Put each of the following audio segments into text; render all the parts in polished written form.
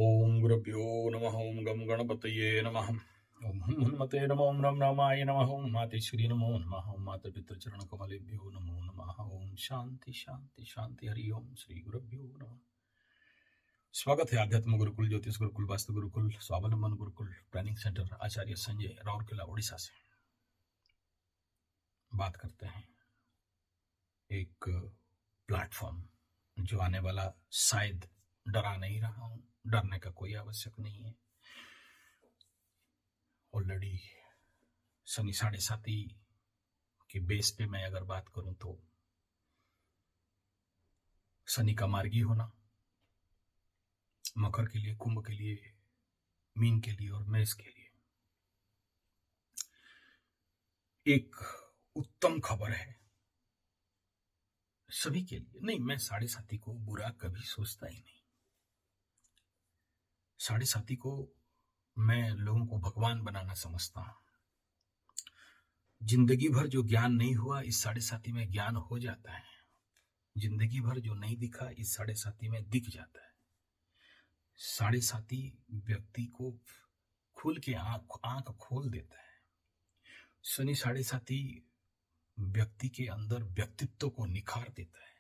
ओम गुरुभ्यो नमः। ओम गम गणपतये नमः। ओम हुम हनुमते नमः। ओम नम रामाय नमः। ओम मातेश्वरी नमो नमः। ओम माता पितृचरण कमलेभ्यो नमो नमः। ओम शांति शांति शांति। हरि ओम श्री गुरुभ्यो नमः। स्वागत है आध्यात्म गुरुकुल, ज्योतिष गुरुकुल, वास्तु गुरुकुल, स्वावलंबन गुरुकुल, ट्रेनिंग सेंटर आचार्य संजय, राउरकेला, उड़ीसा से। बात करते हैं एक प्लेटफॉर्म जो आने वाला शायद डरा नहीं रहा हूं, डरने का कोई आवश्यक नहीं है। ऑलरेडी शनि 7.5 के बेस पे मैं अगर बात करूं तो शनि का मार्गी होना मकर के लिए, कुंभ के लिए, मीन के लिए और मेष के लिए एक उत्तम खबर है। सभी के लिए नहीं, मैं 7.5 को बुरा कभी सोचता ही नहीं। 7.5 को मैं लोगों को भगवान बनाना समझता हूं। जिंदगी भर जो ज्ञान नहीं हुआ, इस 7.5 में ज्ञान हो जाता है। जिंदगी भर जो नहीं दिखा, इस 7.5 में दिख जाता है। 7.5 व्यक्ति को खुल के आंख खोल देता है। शनि 7.5 व्यक्ति के अंदर व्यक्तित्व को निखार देता है।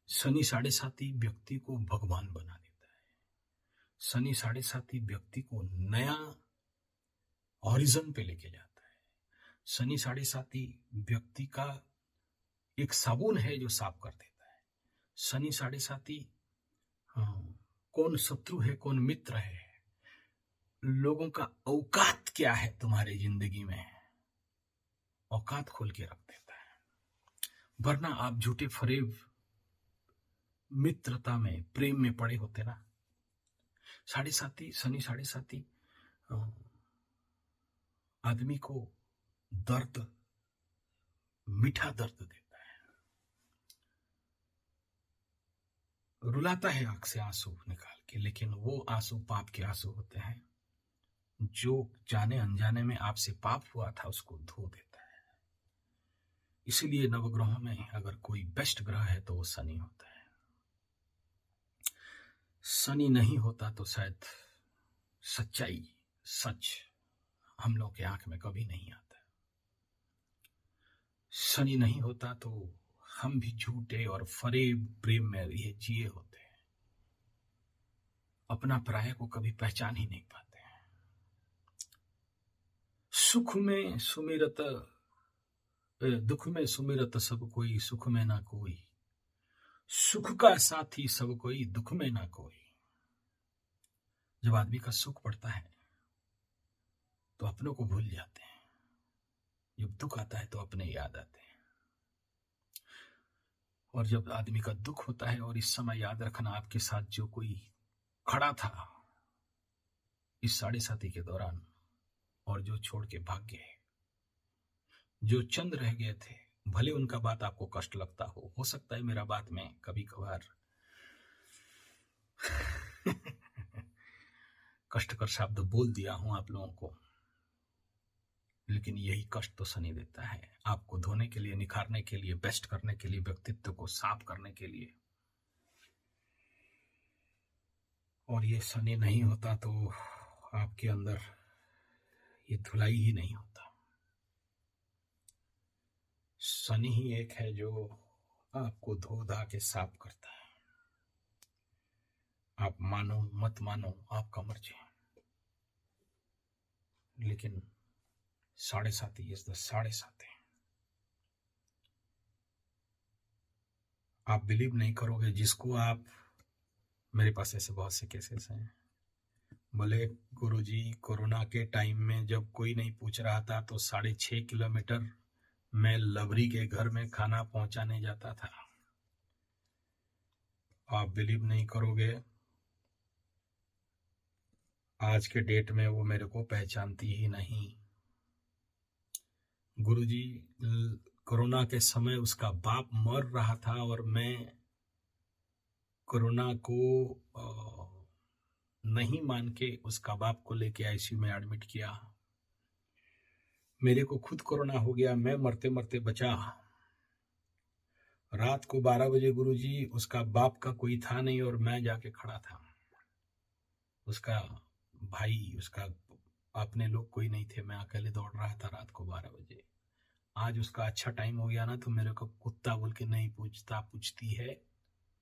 शनि 7.5 व्यक्ति को भगवान बना देता है। शनि 7.5 व्यक्ति को नया हॉरिजन पे लेके जाता है। शनि 7.5 व्यक्ति का एक साबुन है जो साफ कर देता है। शनि 7.5 कौन शत्रु है, कौन मित्र है, लोगों का औकात क्या है तुम्हारे जिंदगी में, औकात खोल के रख देता है। वरना आप झूठे फरेब मित्रता में, प्रेम में पड़े होते ना। 7.5 शनि 7.5 आदमी को दर्द, मीठा दर्द देता है, रुलाता है आंख से आंसू निकाल के, लेकिन वो आंसू पाप के आंसू होते हैं। जो जाने अनजाने में आपसे पाप हुआ था उसको धो देता है। इसीलिए नवग्रहों में अगर कोई बेस्ट ग्रह है तो वो शनि होता है। शनि नहीं होता तो शायद सच्चाई, सच हम लोग के आंख में कभी नहीं आता। शनि नहीं होता तो हम भी झूठे और फरेब प्रेम में ये जिए होते हैं, अपना पराये को कभी पहचान ही नहीं पाते हैं। सुख में सुमिरत, दुख में सुमिरत सब कोई, सुख में ना कोई, सुख का साथी सब कोई, दुख में ना कोई। जब आदमी का सुख पड़ता है तो अपनों को भूल जाते हैं, जब दुख आता है तो अपने याद आते हैं। और जब आदमी का दुख होता है, और इस समय याद रखना, आपके साथ जो कोई खड़ा था इस 7.5 के दौरान और जो छोड़ के भाग गए, जो चंद रह गए थे, भले उनका बात आपको कष्ट लगता हो सकता है मेरा बात में कभी कभार कष्टकर शब्द बोल दिया हूं आप लोगों को, लेकिन यही कष्ट तो शनि देता है, आपको धोने के लिए, निखारने के लिए, बेस्ट करने के लिए, व्यक्तित्व को साफ करने के लिए। और ये शनि नहीं होता तो आपके अंदर ये धुलाई ही नहीं होता। शनि ही एक है जो आपको धो धा के साफ करता है। आप मानो मत मानो, आपका मर्जी, लेकिन 7.5 इज द 7.5। आप बिलीव नहीं करोगे, जिसको आप, मेरे पास ऐसे बहुत से केसेस हैं, बोले गुरुजी कोरोना के टाइम में जब कोई नहीं पूछ रहा था तो 6.5 किलोमीटर मैं लवरी के घर में खाना पहुंचाने जाता था। आप बिलीव नहीं करोगे, आज के डेट में वो मेरे को पहचानती ही नहीं। गुरुजी कोरोना के समय उसका बाप मर रहा था और मैं कोरोना को नहीं मान के उसका बाप को लेके आईसीयू में एडमिट किया। मेरे को खुद कोरोना हो गया, मैं मरते मरते बचा। रात को 12 बजे गुरुजी, उसका बाप का कोई था नहीं और मैं जाके खड़ा था। उसका भाई, उसका अपने लोग कोई नहीं थे, मैं अकेले दौड़ रहा था रात को 12 बजे। आज उसका अच्छा टाइम हो गया ना, तो मेरे को कुत्ता बोल के नहीं पूछता, पूछती है।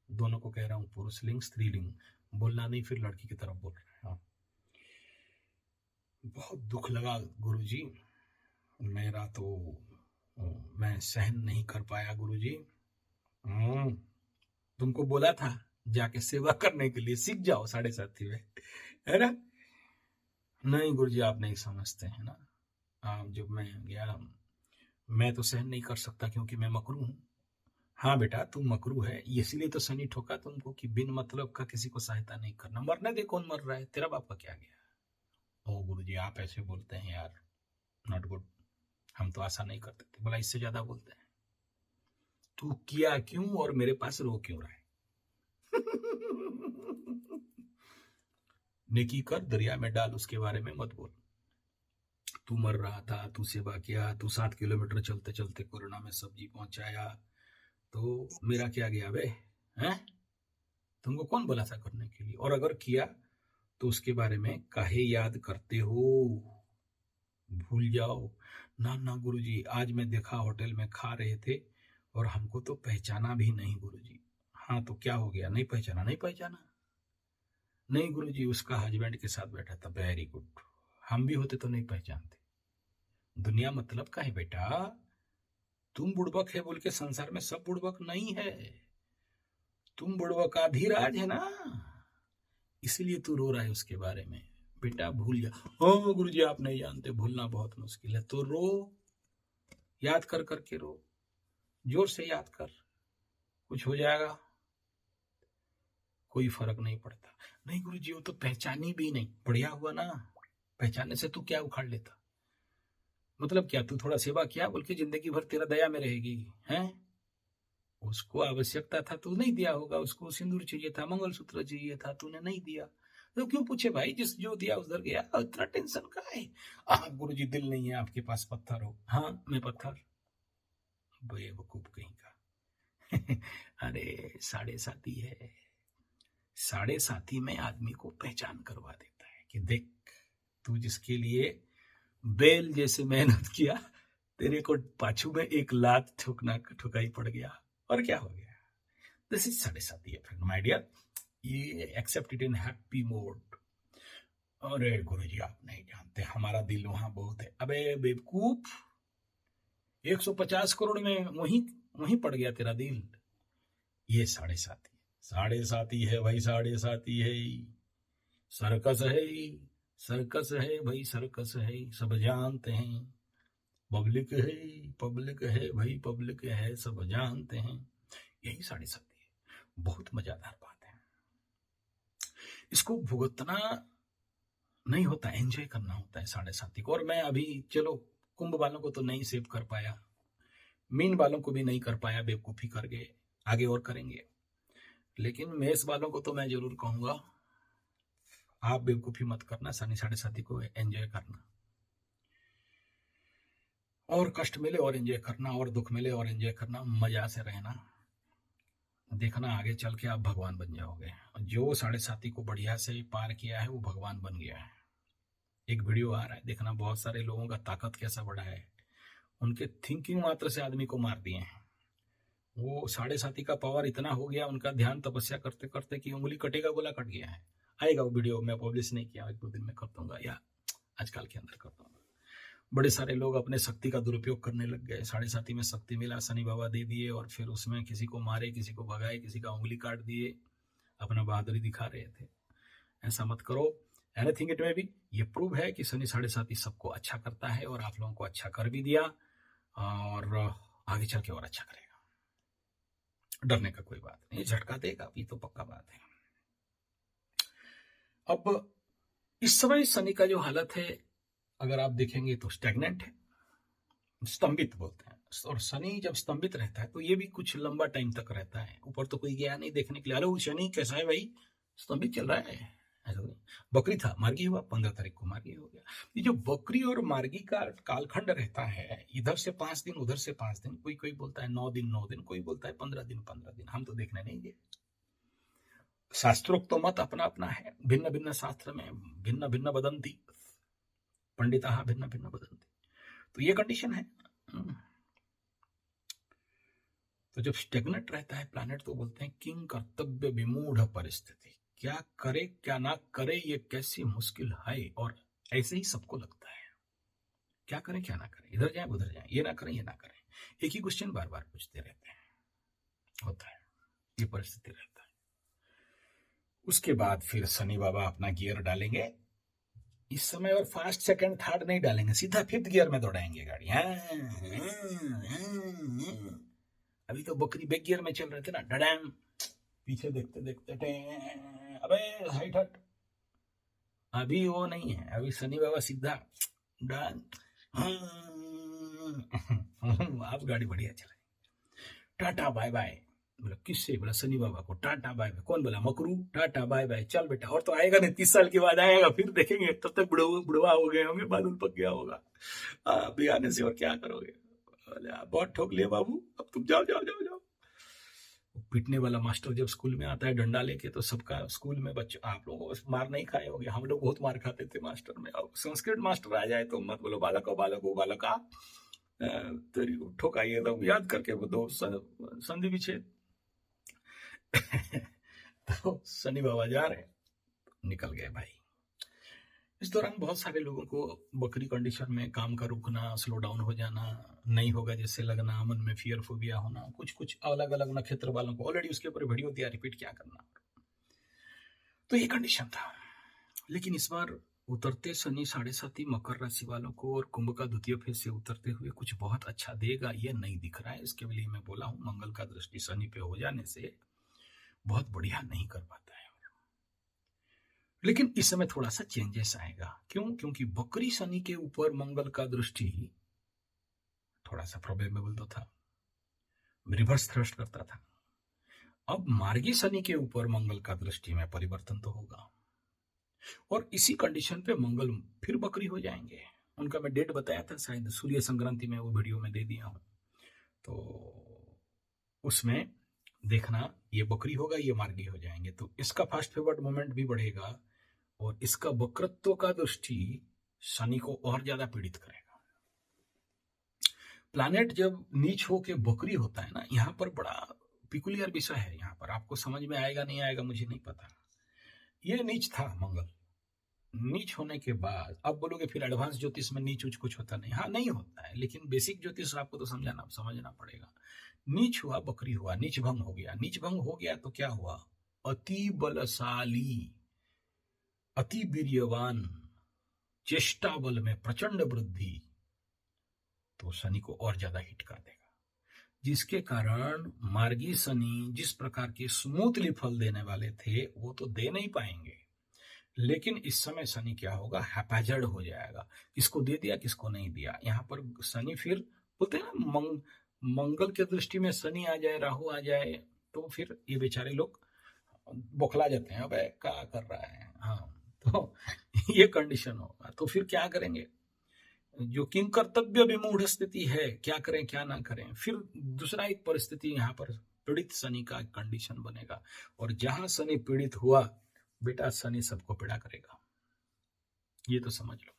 दोनों को कह रहा हूँ, पुरुषलिंग स्त्रीलिंग बोलना नहीं, फिर लड़की की तरफ बोल रहे हैं। हाँ, बहुत दुख लगा गुरुजी, मेरा तो मैं सहन नहीं कर पाया गुरुजी। तुमको बोला था जाके सेवा करने के लिए, सीख जाओ 7:30 में, है ना? नहीं गुरुजी, आप नहीं समझते हैं ना। जब मैं गया, मैं तो सहन नहीं कर सकता क्योंकि मैं मकरू हूँ। हाँ बेटा, तू मकरू है, इसीलिए तो शनि ठोका तुमको कि बिन मतलब का किसी को सहायता नहीं करना। मरने दे, कौन मर रहा है, तेरा बाप का क्या गया। ओ गुरुजी, आप ऐसे बोलते हैं यार, नॉट गुड। हम तो ऐसा नहीं करते थे। बोला इससे ज्यादा बोलते हैं। तू किया क्यों और मेरे पास रो क्यों रहा है? नेकी कर दरिया में डाल, उसके बारे में मत बोल। तू मर रहा था, तू सेवा किया, तू 7 किलोमीटर चलते चलते कोरोना में सब्जी पहुंचाया, तो मेरा क्या गया बे? हैं? तुमको कौन बोला था करने के लिए? और अगर किया तो उसके बारे में काहे याद करते हो? भूल जाओ। ना ना गुरुजी, आज मैं देखा होटल में खा रहे थे और हमको तो पहचाना भी नहीं गुरुजी। हाँ तो क्या हो गया, नहीं पहचाना? नहीं पहचाना? नहीं गुरुजी, उसका हस्बैंड के साथ बैठा था। वेरी गुड, हम भी होते तो नहीं पहचानते। दुनिया मतलब का है बेटा, तुम बुड़बक है बोल के संसार में सब बुड़बक नहीं है। तुम बुड़बक आधिराज है ना, इसीलिए तू रो रहा है उसके बारे में। बेटा भूल जा। ओ गुरुजी, आप नहीं जानते, भूलना बहुत मुश्किल है। तो रो, याद कर करके रो, जोर से याद कर, कुछ हो जाएगा, कोई फर्क नहीं पड़ता। नहीं गुरुजी, वो तो पहचानी भी नहीं। बढ़िया हुआ ना, पहचानने से तू क्या उखाड़ लेता? मतलब क्या, तू थोड़ा सेवा किया बोल के जिंदगी भर तेरा दया में रहेगी? हैं? उसको आवश्यकता था तो नहीं दिया होगा, उसको सिंदूर चाहिए था, मंगलसूत्र चाहिए था, तूने नहीं दिया, तो क्यों पूछे भाई? जिस जो दिया उधर गया, इतना टेंशन का है? गुरुजी, दिल नहीं है आपके पास, पत्थर हो। हाँ मैं पत्थर? बेवकूफ कहीं का। अरे 7:30 है, 7:30 में आदमी को पहचान करवा देता है कि देख, तू जिसके लिए बेल जैसे मेहनत किया, तेरे को पाछू में एक लात ठुकाई पड़ गया, और क्या हो गया? This is 7:30 friend, my dear. ये accept it in happy mode. अरे गुरुजी, आप नहीं जानते, हमारा दिल वहां बहुत है। अबे बेवकूफ, 150 करोड़ में वहीं वहीं पड़ गया तेरा दिल। ये 7:30, 7:30 है भाई, 7:30 है। सर्कस है, सर्कस है भाई, सर्कस है, सब जानते हैं। पब्लिक है, पब्लिक है भाई, पब्लिक है, सब जानते हैं। यही 7:30 है। बहुत मजादार बात है, इसको भुगतना नहीं होता, एंजॉय करना होता है 7:30 को। और मैं अभी, चलो कुंभ वालों को तो नहीं सेव कर पाया, मीन वालों को भी नहीं कर पाया, बेवकूफी कर गए, आगे और करेंगे। लेकिन मेष वालों को तो मैं जरूर कहूंगा, आप बेवकूफी मत करना, शनि 7:30 को एंजॉय करना। और कष्ट मिले और एंजॉय करना, और दुख मिले और एंजॉय करना, मजा से रहना। देखना आगे चल के आप भगवान बन जाओगे। जो 7:30 को बढ़िया से पार किया है वो भगवान बन गया है। एक वीडियो आ रहा है, देखना, बहुत सारे लोगों का ताकत कैसा बढ़ा है। उनके थिंकिंग मात्र से आदमी को मार दिए हैं। वो 7:30 का पावर इतना हो गया उनका, ध्यान तपस्या करते करते कि उंगली कटेगा बोला कट गया है। आएगा वो वीडियो, मैं पब्लिश नहीं किया, 1-2 दिन में कर दूंगा, या आजकल के अंदर कर दूंगा। बड़े सारे लोग अपने शक्ति का दुरुपयोग करने लग गए। 7:30 में शक्ति मिला, शनि बाबा दे दिए, और फिर उसमें किसी को मारे, किसी को भगाए, किसी का उंगली काट दिए, अपना बहादुरी दिखा रहे थे। ऐसा मत करो। एनीथिंग इट में भी ये प्रूव है कि शनि 7:30 सबको अच्छा करता है, और आप लोगों को अच्छा कर भी दिया, और आगे चल के और अच्छा करेगा। डरने का कोई बात नहीं, झटका देगा, ये तो पक्का बात है। अब इस समय शनि का जो हालत है, अगर आप देखेंगे तो स्टैग्नेंट है, स्तंभित बोलते हैं। और शनि जब स्तंभित रहता है तो ये भी कुछ लंबा टाइम तक रहता है। ऊपर तो कोई गया नहीं देखने के लिए, अरे वो शनि कैसा है भाई, स्तंभित चल रहा है, ऐसा नहीं। बकरी था, मार्गी हुआ, 15 तारीख को मार्गी हो गया। ये जो बकरी और मार्गी का कालखंड रहता है, इधर से 5 दिन, उधर से 5 दिन, कोई कोई बोलता है 9 दिन 9 दिन, कोई बोलता है 15 दिन 15 दिन, हम तो देखने नहीं गए। शास्त्रोक्त तो मत अपना अपना है, भिन्न भिन्न शास्त्र में भिन्न भिन्न वदंती, पंडिता भिन्न भिन्न वदंती। तो ये कंडीशन है। तो जब स्टेगनेट रहता है प्लैनेट तो बोलते हैं किंग कर्तव्य विमूढ़ परिस्थिति, क्या करे क्या ना करे ये कैसी मुश्किल है। और ऐसे ही सबको लगता है, क्या करें क्या ना करें, इधर जाए उधर जाए, ये ना करें ये ना करें, एक ही क्वेश्चन बार बार पूछते रहते हैं, होता है, ये परिस्थिति रहता है। उसके बाद फिर शनि बाबा अपना गियर डालेंगे इस समय, और फास्ट सेकंड थर्ड नहीं डालेंगे, सीधा फिफ्थ गियर में दौड़ाएंगे गाड़ी। अभी तो बकरी बैक गियर में चल रहे थे ना, डडैम, पीछे देखते देखते अबे हाइट हट, अभी वो नहीं है, अभी शनि बाबा सीधा डाल, आप गाड़ी बढ़िया चलाए, टाटा बाय बाय। बोला किससे? बोला शनि बाबा को, टाटा बाय बाय। कौन बोला? मकरू, टाटा बाय बाय, चल बेटा, और तो आएगा नहीं, 30 साल के बाद आएगा, फिर देखेंगे, तब तक बुढ़वा हो गए होंगे, बादल पक गया होगा, अभी आने से और क्या करोगे? बहुत ठोक लिया बाबू, अब तुम जाओ जाओ जाओ जाओ। पीटने वाला मास्टर जब स्कूल में आता है डंडा लेके, तो सबका स्कूल में बच्चे, आप लोगों को मार नहीं खाए होंगे, हम लोग बहुत मार खाते थे मास्टर में। अब संस्कृत मास्टर आ जाए तो मत बोलो बालक बालक बालका, तेरी ठोकाइए तो याद करके वो दो संधि विच्छेद। तो शनि बाबा जा रहे, निकल गए भाई। इस दौरान बहुत सारे लोगों को बकरी कंडीशन में काम का रुकना, स्लो डाउन हो जाना, नहीं होगा जैसे लगना, मन में फियर फोबिया होना, कुछ कुछ अलग अलग नक्षत्र वालों को, ऑलरेडी उसके ऊपर वीडियो दिया, रिपीट क्या करना। तो ये कंडीशन था। लेकिन इस बार उतरते शनि 7.5 मकर राशि वालों को और कुंभ का द्वितीय फेज से उतरते हुए कुछ बहुत अच्छा देगा, ये नहीं दिख रहा है। इसके लिए मैं बोला हूं, मंगल का दृष्टि शनि पे हो जाने से बहुत बढ़िया नहीं कर पाता है। लेकिन इस समय थोड़ा सा चेंजेस आएगा। क्यों? क्योंकि बकरी शनि के ऊपर मंगल का दृष्टि थोड़ा सा प्रॉब्लमेबल तो था, रिवर्स थ्रस्ट करता था। अब मार्गी शनि के ऊपर मंगल का दृष्टि में परिवर्तन तो होगा, और इसी कंडीशन पे मंगल फिर बकरी हो जाएंगे। उनका मैं डेट बताया था, शायद सूर्य संक्रांति में, वो वीडियो में दे दिया हूं, तो उसमें देखना, ये बकरी होगा, ये मार्गी हो जाएंगे। तो इसका फास्ट फॉरवर्ड मोमेंट भी बढ़ेगा, और इसका वक्रत्व का दृष्टि शनि को और ज्यादा पीड़ित करेगा। प्लैनेट जब नीच होके बकरी होता है ना, यहाँ पर बड़ा पिकुलियर विषय है, यहाँ पर आपको समझ में आएगा नहीं आएगा मुझे नहीं पता। ये नीच था मंगल, नीच होने के बाद अब बोलोगे फिर एडवांस ज्योतिष में नीच उच कुछ होता नहीं, हाँ नहीं होता है, लेकिन बेसिक ज्योतिष आपको तो समझना पड़ेगा। नीच हुआ, बकरी हुआ, नीच भंग हो गया। नीच भंग हो गया तो क्या हुआ? अति बलशाली, अति वीर्यवान, चेष्टा बल में प्रचंड वृद्धि, तो शनि को और ज्यादा हिट कर देगा, जिसके कारण मार्गी शनि जिस प्रकार के स्मूथली फल देने वाले थे वो तो दे नहीं पाएंगे। लेकिन इस समय शनि क्या होगा? हैपेजर्ड हो जाएगा, किसको दे दिया किसको नहीं दिया। यहाँ पर शनि फिर बोलते हैं ना, मंगल के दृष्टि में शनि आ जाए, राहु आ जाए, तो फिर ये बेचारे लोग बौखला जाते हैं, अबे क्या कर रहा है। हाँ, तो ये कंडीशन होगा। तो फिर क्या करेंगे? जो किंग कर्तव्य विमूढ़ स्थिति है, क्या करें क्या ना करें। फिर दूसरा एक परिस्थिति यहाँ पर पीड़ित शनि का कंडीशन बनेगा, और जहां शनि पीड़ित हुआ बेटा, शनि सबको पीड़ा करेगा, ये तो समझ लो।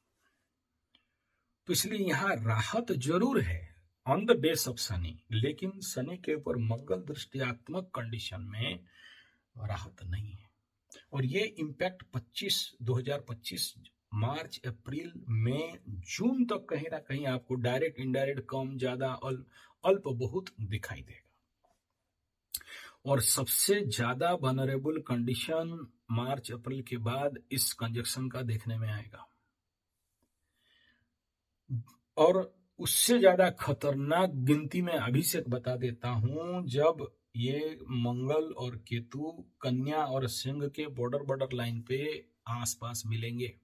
तो इसलिए यहाँ राहत जरूर है on the base of Shani, लेकिन शनि के ऊपर मंगल दृष्टियात्मक कंडीशन में राहत नहीं है। और ये इम्पैक्ट 2025 मार्च, अप्रैल, मई, जून तक कहीं ना कहीं आपको डायरेक्ट इनडायरेक्ट, कम ज्यादा अल्प बहुत दिखाई देगा। और सबसे ज्यादा वनरेबल कंडीशन मार्च अप्रैल के बाद इस कंजक्शन का देखने में आएगा, और उससे ज्यादा खतरनाक गिनती में अभी से बता देता हूं, जब ये मंगल और केतु कन्या और सिंह के बॉर्डर लाइन पे आसपास मिलेंगे,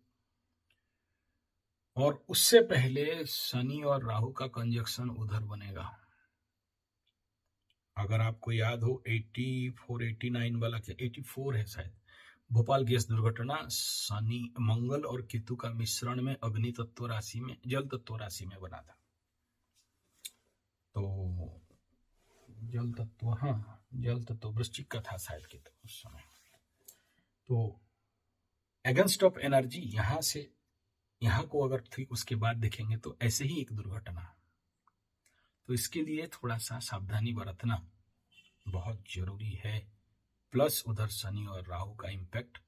और उससे पहले शनि और राहु का कंजक्शन उधर बनेगा। अगर आपको याद हो 84 89 वाला, क्या 84 है शायद, भोपाल गैस दुर्घटना, शनि मंगल और केतु का मिश्रण में अग्नि तत्व राशि में, जल तत्व राशि में बना था। तो जल तत्व, हाँ जल तत्व वृश्चिक का था शायद केतु उस समय। तो अगेंस्ट ऑफ एनर्जी यहां से यहां को अगर ठीक उसके बाद देखेंगे तो ऐसे ही एक दुर्घटना, तो इसके लिए थोड़ा सा सावधानी बरतना बहुत जरूरी है। प्लस उधर शनि और राहु का इम्पैक्ट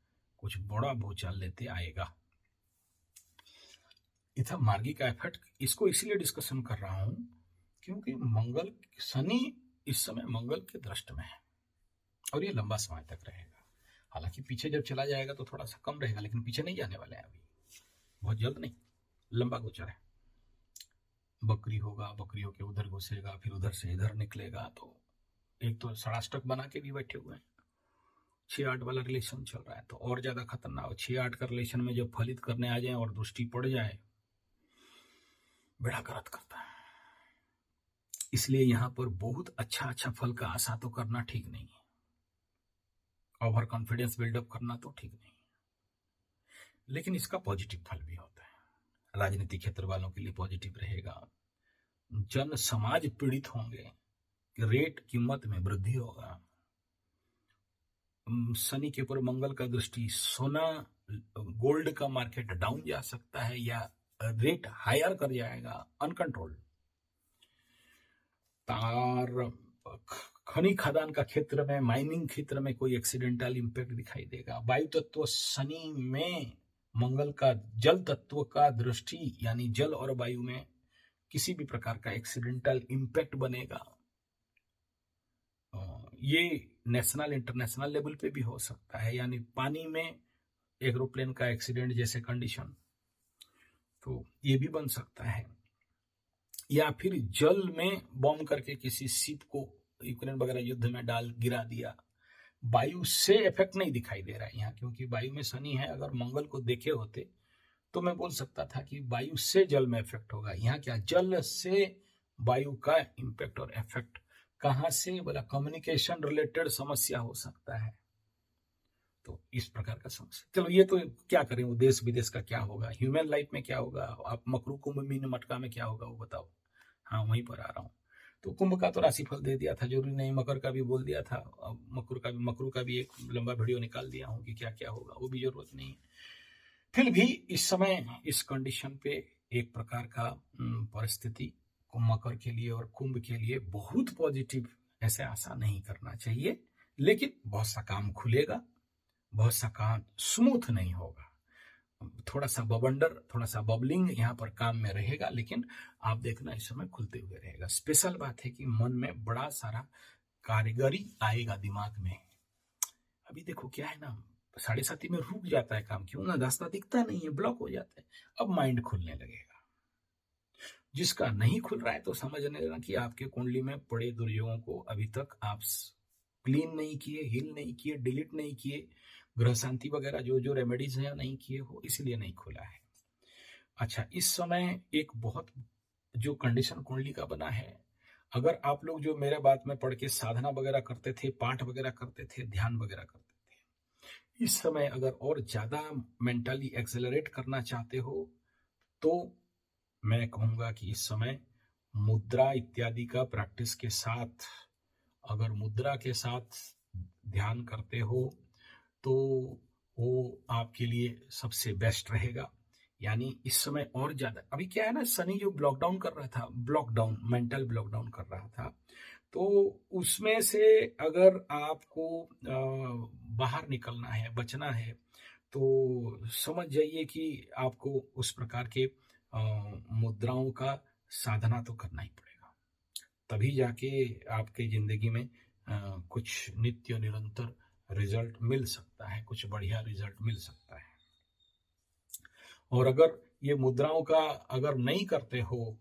कुछ बड़ा भूचाल लेते आएगा। इधर मार्गी का इफेक्ट, इसको इसीलिए डिस्कशन कर रहा हूं क्योंकि मंगल, शनि इस समय मंगल के दृष्ट में है और ये लंबा समय तक रहेगा। हालांकि पीछे जब चला जाएगा तो थोड़ा सा कम रहेगा, लेकिन पीछे नहीं जाने वाले हैं अभी, बहुत जल्द नहीं, लंबा गोचर है। बकरी होगा, बकरियों के उधर घुसेगा, फिर उधर से इधर निकलेगा, तो एक तो षडाष्टक बना के भी बैठे हुए हैं। 6-8 वाला रिलेशन चल रहा है तो और ज्यादा खतरनाक हो। 6-8 का रिलेशन में जब फलित करने आ जाए और दृष्टि पड़ जाए, बेड़ा गर्क करता है। इसलिए यहां पर बहुत अच्छा अच्छा फल का आशा तो करना ठीक नहीं है, ओवर कॉन्फिडेंस बिल्डअप करना तो ठीक नहीं, लेकिन इसका पॉजिटिव फल भी होता है। राजनीतिक क्षेत्र वालों के लिए पॉजिटिव रहेगा, जन समाज पीड़ित होंगे, रेट कीमत में वृद्धि होगा। शनि के ऊपर मंगल का दृष्टि, सोना गोल्ड का मार्केट डाउन जा सकता है या रेट हायर कर जाएगा अनकंट्रोल्ड। तार, खनि खदान का क्षेत्र में, माइनिंग क्षेत्र में कोई एक्सीडेंटल इंपैक्ट दिखाई देगा। वायु तत्व शनि में मंगल का जल तत्व का दृष्टि, यानी जल और वायु में किसी भी प्रकार का एक्सीडेंटल इंपैक्ट बनेगा। ये नेशनल इंटरनेशनल लेवल पे भी हो सकता है, यानी पानी में एरोप्लेन का एक्सीडेंट जैसे कंडीशन, तो ये भी बन सकता है। या फिर जल में बॉम्ब करके किसी शिप को यूक्रेन वगैरह युद्ध में डाल गिरा दिया। वायु से इफेक्ट नहीं दिखाई दे रहा है यहाँ, क्योंकि वायु में शनि है। अगर मंगल को देखे होते तो मैं बोल सकता था कि वायु से जल में इफेक्ट होगा। यहाँ क्या, जल से वायु का इम्पैक्ट और इफेक्ट कहां से, बोला कम्युनिकेशन रिलेटेड समस्या हो सकता है। तो इस प्रकार का समस्या, चलो ये तो क्या करें, वो देश विदेश का क्या होगा, ह्यूमन लाइफ में क्या होगा, आप मकरू कुंभ मीन मटका में क्या होगा वो बताओ। हाँ वहीं पर आ रहा हूँ। तो कुंभ का तो राशिफल दे दिया था, जरूरी नहीं, मकर का भी बोल दिया था, मकरू का भी एक लंबा वीडियो निकाल दिया हूँ कि क्या क्या होगा, वो भी जरूरत नहीं है। फिर भी इस समय इस कंडीशन पे एक प्रकार का परिस्थिति मकर के लिए और कुंभ के लिए बहुत पॉजिटिव ऐसे आशा नहीं करना चाहिए। लेकिन बहुत सा काम खुलेगा, बहुत सा काम स्मूथ नहीं होगा, थोड़ा सा बवंडर, थोड़ा सा बबलिंग यहाँ पर काम में रहेगा, लेकिन आप देखना इस समय खुलते हुए रहेगा। स्पेशल बात है कि मन में बड़ा सारा कारीगरी आएगा दिमाग में। अभी देखो क्या है ना, 7:30 में रुक जाता है काम, क्यों ना, रास्ता दिखता नहीं है, ब्लॉक हो जाता है। अब माइंड खुलने लगेगा। जिसका नहीं खुल रहा है तो समझने लेना कि आपके कुंडली में पड़े दुर्योगों को अभी तक आप क्लीन नहीं किए, हील नहीं किए, डिलीट नहीं किए, ग्रह शांति वगैरह जो जो रेमेडीज है नहीं किए हो, इसलिए नहीं खुला है। अच्छा, इस समय एक बहुत जो कंडीशन कुंडली का बना है, अगर आप लोग जो मेरे बात में पढ़ के साधना वगैरह करते थे, पाठ वगैरह करते थे, ध्यान वगैरह करते थे, इस समय अगर और ज्यादा मेंटली एक्सेलरेट करना चाहते हो तो मैं कहूंगा कि इस समय मुद्रा इत्यादि का प्रैक्टिस के साथ, अगर मुद्रा के साथ ध्यान करते हो तो वो आपके लिए सबसे बेस्ट रहेगा। यानी इस समय और ज्यादा, अभी क्या है ना, शनि जो ब्लॉकडाउन कर रहा था, ब्लॉकडाउन मेंटल ब्लॉकडाउन कर रहा था, तो उसमें से अगर आपको बाहर निकलना है, बचना है, तो समझ जाइए कि आपको उस प्रकार के मुद्राओं का साधना तो करना ही पड़ेगा, तभी जाके आपके जिंदगी में कुछ नित्य निरंतर रिजल्ट मिल सकता है, कुछ बढ़िया रिजल्ट मिल सकता है। और अगर ये मुद्राओं का अगर नहीं करते हो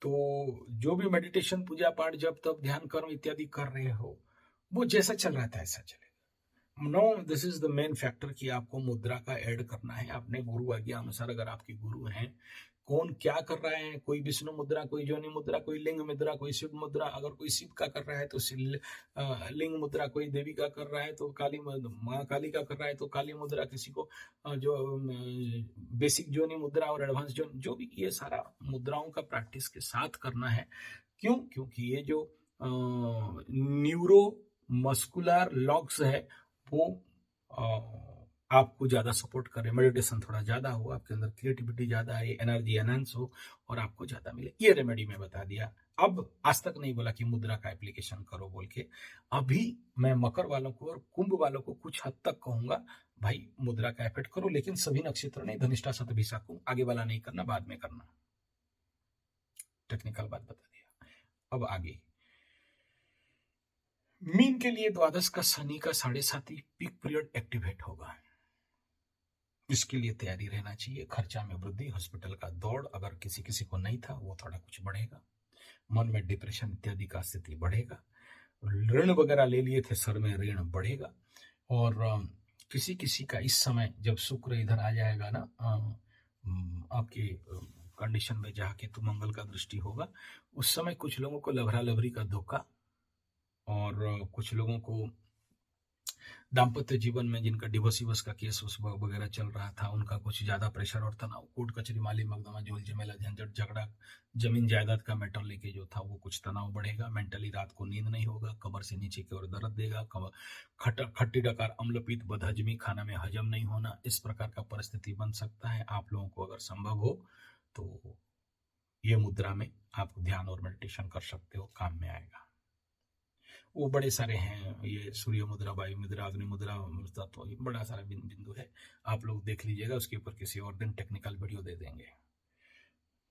तो जो भी मेडिटेशन, पूजा पाठ, जब तब ध्यान कर्म इत्यादि कर रहे हो, वो जैसा चल रहा था ऐसा चलेगा। No, this is the main factor कि आपको मुद्रा का ऐड करना है अपने गुरु आज्ञा अनुसार। अगर आपके गुरु हैं, कौन क्या कर रहा है, कोई विष्णु मुद्रा, कोई जोनि मुद्रा, कोई लिंग मुद्रा, कोई शिव मुद्रा, अगर कोई शिव का कर रहा है तो लिंग मुद्रा, कोई देवी का कर रहा है तो काली, माँ काली का कर रहा है तो काली मुद्रा, किसी को जो बेसिक जोनि मुद्रा और एडवांस जोनि, जो भी, ये सारा मुद्राओं का प्रैक्टिस के साथ करना है। क्यों? क्योंकि ये जो न्यूरो मस्कुलर लॉक्स है वो आपको ज्यादा सपोर्ट करे, मेडिटेशन थोड़ा ज्यादा हो, आपके अंदर क्रिएटिविटी ज्यादा आए, एनर्जी एनहांस हो और आपको ज्यादा मिले। ये रेमेडी मैं बता दिया। अब आज तक नहीं बोला कि मुद्रा का एप्लीकेशन करो बोल के। अभी मैं मकर वालों को और कुंभ वालों को कुछ हद तक कहूंगा भाई मुद्रा का एफर्ट करो, लेकिन सभी नक्षत्र नहीं, धनिष्ठा शतभिषा को आगे वाला नहीं करना, बाद में करना। टेक्निकल बात बता दिया। अब आगे मीन के लिए द्वादश का शनि का 7.5 पीक पीरियड एक्टिवेट होगा। इसके लिए तैयारी रहना चाहिए। खर्चा में वृद्धि, हॉस्पिटल का दौड़ अगर किसी किसी को नहीं था वो थोड़ा कुछ बढ़ेगा। मन में डिप्रेशन इत्यादि का स्थिति बढ़ेगा। ऋण वगैरह ले लिए थे, सर में ऋण बढ़ेगा। और किसी किसी का इस समय जब शुक्र इधर आ जाएगा ना आपके कंडीशन में, जहाँ केतु मंगल का दृष्टि होगा, उस समय कुछ लोगों को लवरा लवरी का धोखा, और कुछ लोगों को दाम्पत्य जीवन में जिनका डिवोर्स का केस वगैरह चल रहा था, उनका कुछ ज्यादा प्रेशर और तनाव, कोर्ट कचहरी माली मकदमा झोल झमेला झंझट झगड़ा, जमीन जायदाद का मैटर लेके जो था वो कुछ तनाव बढ़ेगा। मेंटली रात को नींद नहीं होगा, कमर से नीचे की ओर दर्द देगा, खट्टी डकार अम्लपीत बदहजमी, खाना में हजम नहीं होना, इस प्रकार का परिस्थिति बन सकता है। आप लोगों को अगर संभव हो तो ये मुद्रा में आप ध्यान और मेडिटेशन कर सकते हो, काम में आएगा। वो बड़े सारे हैं, ये सूर्य मुद्रा, वायु मुद्रा, अग्नि मुद्रा, तो ये बड़ा सारा बिंदु है, आप लोग देख लीजिएगा। उसके ऊपर किसी और दिन टेक्निकल वीडियो दे देंगे।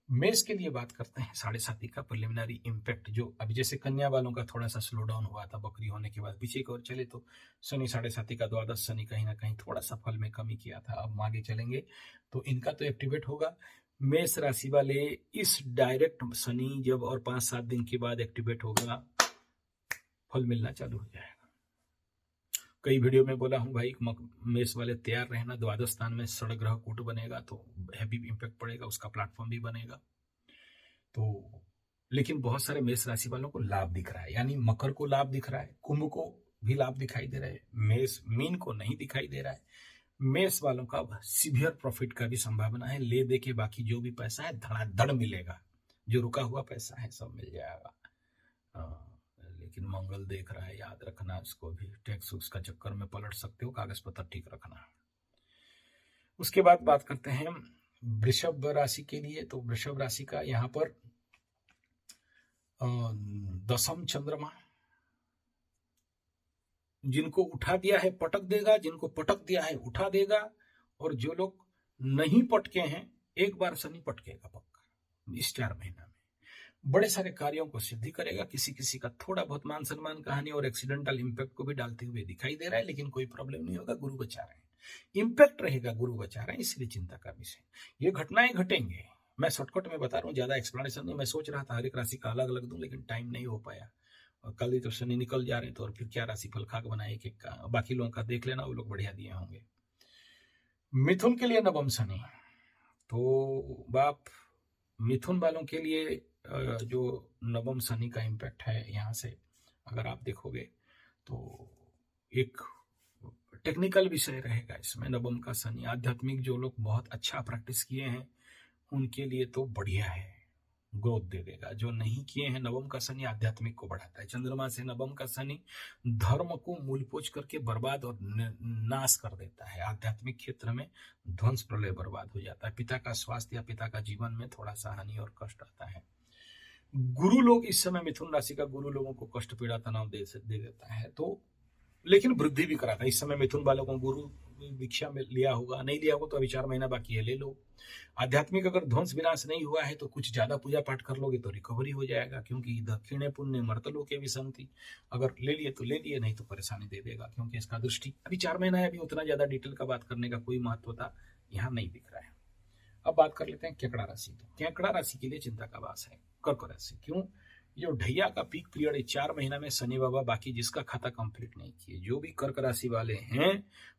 मेष के लिए बात करते हैं 7.5 का प्रिलिमिनरी इम्पैक्ट, जो अभी जैसे कन्या वालों का थोड़ा सा स्लो डाउन हुआ था बकरी होने के बाद, पीछे की ओर चले तो शनि 7.5 का द्वादश शनि कहीं ना कहीं थोड़ा सा फल में कमी किया था। अब आगे चलेंगे तो इनका तो एक्टिवेट होगा। मेष राशि वाले इस डायरेक्ट शनि जब और 5-7 दिन के बाद एक्टिवेट होगा, फल मिलना चालू हो जाएगा। कई वीडियो में बोला हूं भाई मेष वाले तैयार रहना, द्वादश स्थान में षड ग्रह कूट बनेगा तो हैवी इंपैक्ट पड़ेगा, उसका प्लेटफॉर्म भी बनेगा। तो लेकिन बहुत सारे मेष राशि वालों को लाभ दिख रहा है, यानी मकर को लाभ दिख रहा है, कुंभ को भी लाभ दिखाई दे रहा है, मेष मीन को नहीं दिखाई दे रहा है। मेष वालों का सीवियर प्रॉफिट का भी संभावना है, ले दे के बाकी जो भी पैसा है धड़ाधड़ मिलेगा, जो रुका हुआ पैसा है सब मिल जाएगा। लेकिन मंगल देख रहा है, याद रखना इसको भी, टैक्स उसका चक्कर में पलट सकते हो, कागज पत्र ठीक रखना। उसके बाद बात करते हैं वृषभ राशि के लिए। तो वृषभ राशि का यहाँ पर 10th चंद्रमा, जिनको उठा दिया है पटक देगा, जिनको पटक दिया है उठा देगा, और जो लोग नहीं पटके हैं एक बार शनि पटकेगा पक्का इस 4 महीना में। बड़े सारे कार्यों को सिद्धि करेगा। किसी किसी का थोड़ा बहुत मान सम्मान का हानि और एक्सीडेंटल इंपैक्ट को भी डालते हुए दिखाई दे रहा है, लेकिन कोई प्रॉब्लम नहीं होगा, गुरु बचा रहे हैं, इंपैक्ट रहेगा, गुरु बचा रहे हैं, इसलिए चिंता का विषय। ये घटनाएं घटेंगे, मैं शॉर्टकट में बता रहा हूँ, ज्यादा एक्सप्लेनेशन नहीं। मैं सोच रहा था हर एक राशि का अलग अलग दूं, लेकिन टाइम नहीं हो पाया, और कल ही तो शनि निकल जा रहे थे, और फिर क्या राशि फल खाक बनाए एक का, बाकी लोगों का देख लेना, वो लोग बढ़िया दिए होंगे। मिथुन के लिए नवम शनि, तो बाप मिथुन वालों के लिए जो नवम शनि का इम्पैक्ट है, यहाँ से अगर आप देखोगे तो एक टेक्निकल विषय रहेगा इसमें। नवम का शनि आध्यात्मिक, जो लोग बहुत अच्छा प्रैक्टिस किए हैं उनके लिए तो बढ़िया है, ग्रोथ दे देगा। जो नहीं किए हैं, नवम का शनि आध्यात्मिक को बढ़ाता है। चंद्रमा से नवम का शनि धर्म को मूलपोच करके बर्बाद और नाश कर देता है, आध्यात्मिक क्षेत्र में ध्वंस प्रलय बर्बाद हो जाता है। पिता का स्वास्थ्य या पिता का जीवन में थोड़ा सा हानि और कष्ट आता है। गुरु लोग इस समय, मिथुन राशि का गुरु लोगों को कष्ट पीड़ा तनाव दे देता है, तो लेकिन वृद्धि भी कराता है। इस समय मिथुन वालों को गुरु दीक्षा में लिया होगा, नहीं लिया होगा तो अभी 4 महीना बाकी है, ले लो। आध्यात्मिक अगर ध्वंस विनाश नहीं हुआ है तो कुछ ज्यादा पूजा पाठ कर लोगे तो रिकवरी हो जाएगा, क्योंकि दक्षिणे पुण्य मर्तलों के विसंति, अगर ले लिए तो ले लिए, नहीं तो परेशानी दे देगा, क्योंकि इसका दृष्टि अभी 4 महीना है, अभी उतना ज्यादा डिटेल का बात करने का कोई महत्वता यहाँ नहीं दिख रहा है। अब बात कर लेते हैं केकड़ा राशि। तो केकड़ा राशि के लिए चिंता का वास है। कर्क राशि क्यों? जो ढैया का पीक पीरियड 4 महीना में शनि बाबा बाकी जिसका खाता कंप्लीट नहीं किए, जो भी कर्क राशि वाले हैं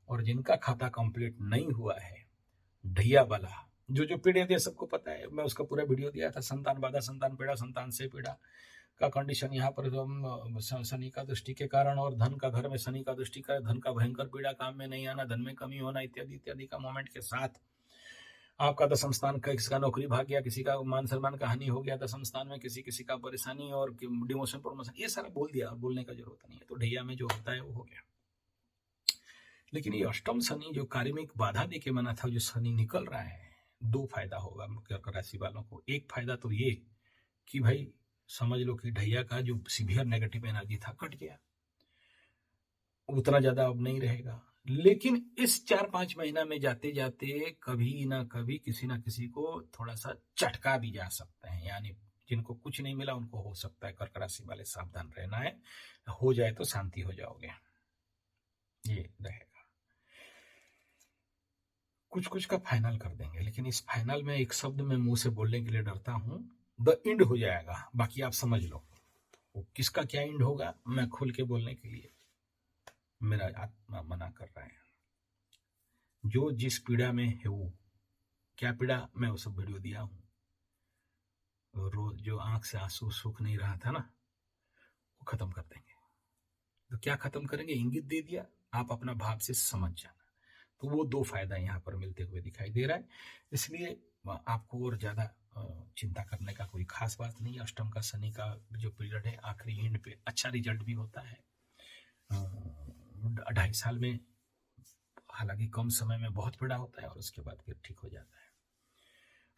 और जिनका खाता कंप्लीट नहीं हुआ है, ढैया वाला जो पीड़े थे सबको पता है, मैं उसका पूरा वीडियो दिया था। संतान बाधा, संतान पीड़ा, संतान से पीड़ा का कंडीशन यहाँ पर शनि का दृष्टि के कारण, और धन का घर में शनि का दृष्टि का धन का भयंकर पीड़ा, काम में नहीं आना, धन में कमी होना इत्यादि इत्यादि का मोमेंट के साथ आपका दशम स्थान का, किसी का नौकरी भाग गया, किसी का मान सम्मान का हानि हो गया दशम स्थान में, किसी का परेशानी और डिमोशन प्रमोशन, ये सारा बोल दिया, बोलने का जरूरत नहीं है। तो ढैया में जो होता है वो हो गया। लेकिन ये अष्टम शनि जो कार्मिक बाधा देके बना था, जो शनि निकल रहा है, दो फायदा होगा मकर राशि वालों को। एक फायदा तो ये कि भाई समझ लो कि ढैया का जो सीवियर नेगेटिव एनर्जी था कट गया, उतना ज्यादा अब नहीं रहेगा। लेकिन इस 4-5 महीना में जाते जाते कभी ना कभी किसी ना किसी को थोड़ा सा झटका भी जा सकता है, यानी जिनको कुछ नहीं मिला उनको हो सकता है। कर्क राशि वाले सावधान रहना है, हो जाए तो शांति हो जाओगे, ये रहेगा। कुछ कुछ का फाइनल कर देंगे, लेकिन इस फाइनल में एक शब्द मैं मुंह से बोलने के लिए डरता हूं, द एंड हो जाएगा। बाकी आप समझ लो वो किसका क्या एंड होगा, मैं खुल के बोलने के लिए मेरा आत्मा मना कर रहा है। जो जिस पीड़ा में है, वो क्या पीड़ा, मैं वो सब वीडियो दिया हूं। रोज जो आंख से आंसू सूख नहीं रहा था ना, वो खत्म कर देंगे। तो क्या खत्म करेंगे, इंगित दे दिया, आप अपना भाव से समझ जाना। तो वो दो फायदा यहाँ पर मिलते हुए दिखाई दे रहा है। इसलिए आपको और ज्यादा चिंता करने का कोई खास बात नहीं है। अष्टम का शनि का जो पीरियड है, आखिरी एंड पे अच्छा रिजल्ट भी होता है। 2.5 साल में, हालांकि कम समय में बहुत पीड़ा होता है और उसके बाद फिर ठीक हो जाता है।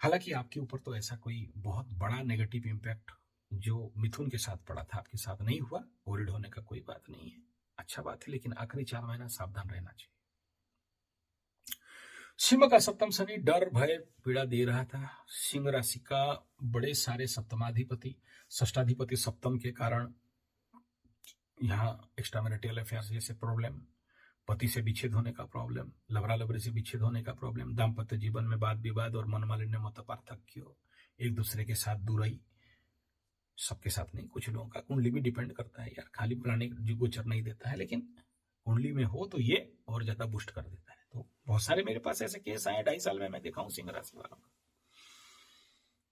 हालांकि आपके ऊपर तो ऐसा कोई बहुत बड़ा नेगेटिव इम्पैक्ट जो मिथुन के साथ पड़ा था, आपके साथ नहीं हुआ। वरिड होने का कोई बात नहीं है, अच्छा बात है। लेकिन आखिरी 4 महीना सावधान रहना चाहिए। सिंह का सप्तम शनि डर भय पीड़ा दे रहा था। सिंह राशि का बड़े सारे सप्तमाधिपति, षष्ठाधिपति सप्तम के कारण यहाँ एक्स्ट्रा मैरिटल अफेयर्स जैसे प्रॉब्लम, पति से विच्छेद होने का प्रॉब्लम, लवरा लवरी से विच्छेद होने का प्रॉब्लम, दाम्पत्य जीवन में वाद विवाद और मनमालिन्य, मत पार्थक्य, एक दूसरे के साथ दूराई। सबके साथ नहीं, कुछ लोगों का कुंडली भी डिपेंड करता है यार, खाली पुराने गोचर नहीं देता है, लेकिन कुंडली में हो तो ये और ज्यादा बूस्ट कर देता है। तो बहुत सारे मेरे पास ऐसे केस आए 2.5 साल में, मैं देखा हूं सिंह राशि वालों का।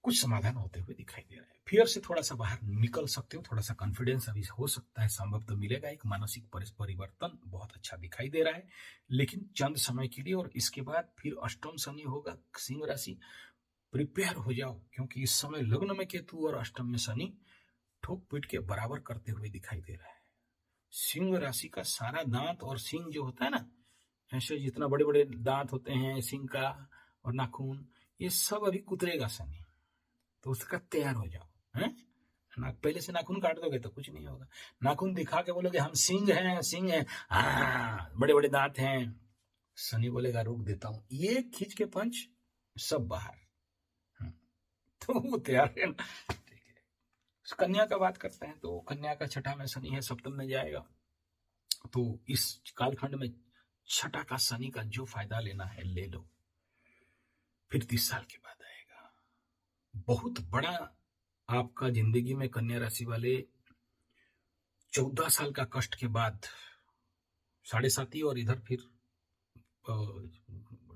कुछ समाधान होते हुए दिखाई दे रहा है। फियर से थोड़ा सा बाहर निकल सकते हो, थोड़ा सा कॉन्फिडेंस अभी हो सकता है, संभव तो मिलेगा। एक मानसिक परिवर्तन बहुत अच्छा दिखाई दे रहा है, लेकिन चंद समय के लिए। और इसके बाद फिर अष्टम शनि होगा। सिंह राशि प्रिपेयर हो जाओ, क्योंकि इस समय लग्न में केतु और अष्टम में शनि ठोक पीट के बराबर करते हुए दिखाई दे रहा है। सिंह राशि का सारा दांत और सिंह जो होता है ना, ऐसे जितना बड़े बड़े दांत होते हैं सिंह का और नाखून, ये सब अभी कुतरेगा शनि। तो उसका तैयार हो जाओ, है ना। पहले से नाखून काट दोगे तो कुछ नहीं होगा। नाखून दिखा के बोलोगे हम सिंह हैं, सिंह हैं, हाँ बड़े बड़े दांत हैं, शनि बोलेगा रोक देता हूं, ये खींच के पंच सब बाहर। तो वो तैयार है। ठीक है, कन्या का बात करते हैं, तो कन्या का छठा में शनि है, सप्तम में जाएगा। तो इस कालखंड में छठा का शनि का जो फायदा लेना है ले लो, फिर 30 साल के बाद आएगा बहुत बड़ा आपका जिंदगी में। कन्या राशि वाले 14 साल का कष्ट के बाद, 7.5 और इधर फिर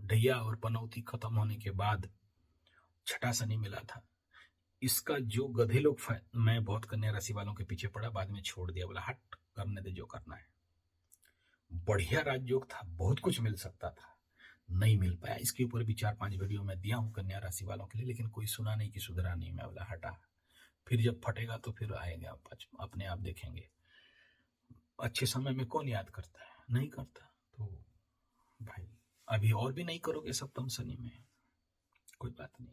ढैया और पनौती खत्म होने के बाद छठा शनि मिला था। इसका जो गधे लोग, मैं बहुत कन्या राशि वालों के पीछे पड़ा, बाद में छोड़ दिया, बोला हट करने दे जो करना है। बढ़िया राजयोग था, बहुत कुछ मिल सकता था, नहीं मिल पाया। इसके ऊपर भी 4-5 वीडियो मैं दिया हूं कन्या राशि वालों के लिए, लेकिन कोई सुना नहीं कि सुधरा नहीं। मैं बोला हटा, फिर जब फटेगा तो फिर आएगा, अपने आप देखेंगे। अच्छे समय में कौन याद करता है, नहीं करता। तो भाई अभी और भी नहीं करोगे सप्तम शनि में, कोई बात नहीं।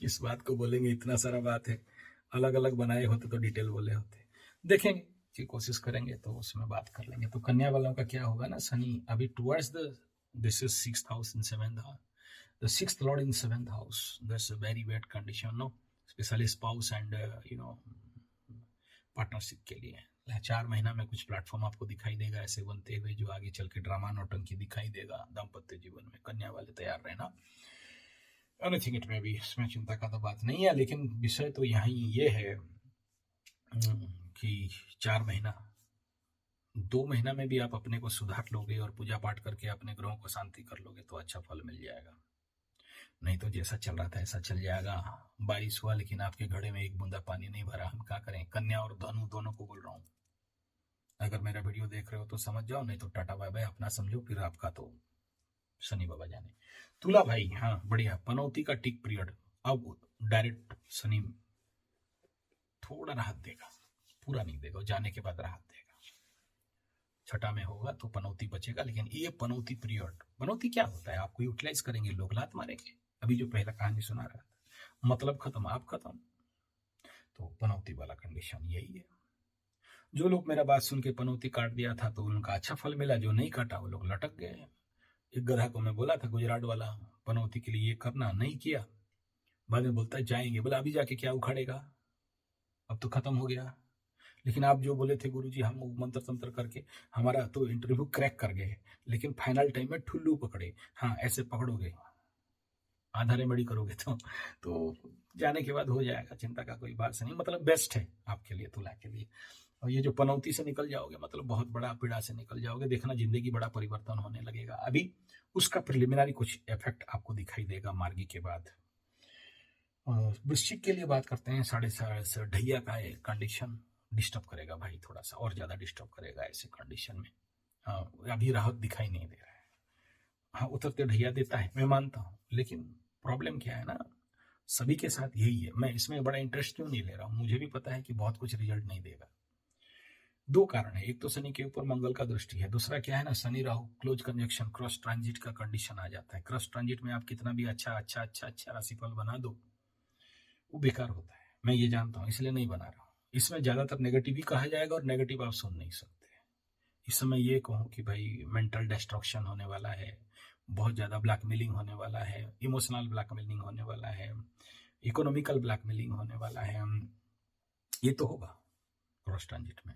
इस बात को बोलेंगे, इतना सारा बात है, अलग अलग बनाए होते तो डिटेल बोले होते। देखेंगे कि कोशिश करेंगे तो उसमें बात कर लेंगे। तो कन्या वालों का क्या होगा ना, शनि अभी towards the, this is 6th house in 7th house, the sixth lord in 7th house. That's a very bad condition, no, especially spouse and partnership के लिए। 4 महीना में कुछ प्लेटफॉर्म आपको दिखाई देगा ऐसे बनते हुए, जो आगे चल के ड्रामा नौटंकी दिखाई देगा दाम्पत्य जीवन में। कन्या वाले तैयार रहना, एनीथिंग इट में भी, इसमें चिंता का तो बात नहीं है। लेकिन विषय तो यहाँ ये है कि 4 महीना, 2 महीना में भी आप अपने को सुधार लोगे और पूजा पाठ करके अपने ग्रहों को शांति कर लोगे तो अच्छा फल मिल जाएगा। नहीं तो जैसा चल रहा था ऐसा चल जाएगा। बारिश हुआ लेकिन आपके घड़े में एक बूंदा पानी नहीं भरा, हम क्या करें। कन्या और धनु दोनों को बोल रहा हूं, अगर मेरा वीडियो देख रहे हो तो समझ जाओ, नहीं तो टाटा बाय बाय, अपना समझो, फिर आपका तो शनि बाबा जाने। तुला भाई, हाँ बढ़िया, पनौती का टिक पीरियड, अब डायरेक्ट शनि थोड़ा राहत देगा, पूरा नहीं देगा, जाने के बाद राहत देगा। छठा में होगा तो पनौती बचेगा, लेकिन ये पनौती पीरियड, पनौती क्या होता है, आपको यूटिलाइज करेंगे, लोग लात मारेंगे। अभी जो पहला कहानी सुना रहा था, मतलब खत्म, आप खत्म। तो पनौती वाला कंडीशन यही है। जो लोग मेरा बात सुन के पनौती काट दिया था तो उनका अच्छा फल मिला, जो नहीं काटा वो लोग लटक गए। एक गधा को मैं बोला था, गुजरात वाला, पनौती के लिए ये करना, नहीं किया। बाद में बोलता है जाएंगे, बोला अभी जाके क्या उखाड़ेगा, अब तो खत्म हो गया। लेकिन आप जो बोले थे गुरुजी हम मंत्र तंत्र करके हमारा तो इंटरव्यू क्रैक कर गए, लेकिन फाइनल टाइम में ठुल्लू पकड़े। हाँ, ऐसे पकड़ोगे, आधा रेमेडी करोगे तो जाने के बाद हो जाएगा, चिंता का कोई बात नहीं। मतलब बेस्ट है आपके लिए, तुला के लिए। और ये जो पनौती से निकल जाओगे, मतलब बहुत बड़ा पीड़ा से निकल जाओगे, देखना जिंदगी बड़ा परिवर्तन होने लगेगा। अभी उसका प्रिलिमिनरी कुछ इफेक्ट आपको दिखाई देगा मार्गी के बाद। वृश्चिक के लिए बात करते हैं। 7.5 ढैया का कंडीशन डिस्टर्ब करेगा भाई, थोड़ा सा और ज्यादा डिस्टर्ब करेगा ऐसे कंडीशन में। अभी राहत दिखाई नहीं दे रहा है। हाँ, उतरते ढैया देता है, मैं मानता हूँ, लेकिन प्रॉब्लम क्या है ना, सभी के साथ यही है। मैं इसमें बड़ा इंटरेस्ट क्यों नहीं ले रहा हूँ, मुझे भी पता है कि बहुत कुछ रिजल्ट नहीं देगा। दो कारण है, एक तो शनि के ऊपर मंगल का दृष्टि है, दूसरा क्या है ना, Shani Rahu close conjunction, cross transit का कंडीशन आ जाता है। क्रॉस ट्रांजिट में आप कितना भी अच्छा अच्छा अच्छा अच्छा राशिफल बना दो, वो बेकार होता है, मैं ये जानता हूँ, इसलिए नहीं बना रहा हूँ। इसमें ज्यादातर नेगेटिव ही कहा जाएगा और नेगेटिव आप सुन नहीं सकते। इस समय ये कहूँ कि भाई मेंटल डिस्ट्रक्शन होने वाला है, बहुत ज्यादा ब्लैकमेलिंग होने वाला है, इमोशनल ब्लैकमेलिंग होने वाला है, इकोनॉमिकल ब्लैकमेलिंग होने वाला है, ये तो होगा क्रॉस ट्रांजिट में।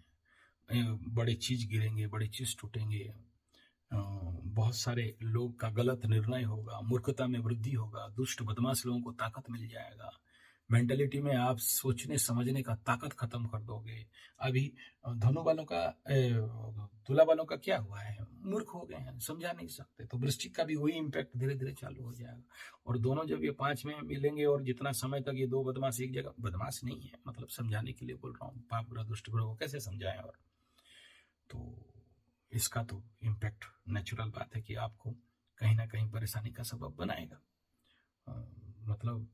बड़े चीज गिरेंगे, बड़े चीज टूटेंगे, बहुत सारे लोग का गलत निर्णय होगा, मूर्खता में वृद्धि होगा, दुष्ट बदमाश लोगों को ताकत मिल जाएगा। मेंटेलिटी में आप सोचने समझने का ताकत खत्म कर दोगे। अभी धनु वालों का, तुला वालों का क्या हुआ है, मूर्ख हो गए हैं, समझा नहीं सकते। तो वृश्चिक का भी वही इम्पैक्ट धीरे धीरे चालू हो जाएगा। और दोनों जब ये 5 में मिलेंगे, और जितना समय तक ये दो बदमाश एक जगह, बदमाश नहीं है मतलब समझाने के लिए बोल रहा हूँ, पाप ग्रह दुष्ट ग्रह को कैसे समझाएं, और तो इसका तो इम्पैक्ट नेचुरल बात है कि आपको कहीं ना कहीं परेशानी का सबब बनाएगा, मतलब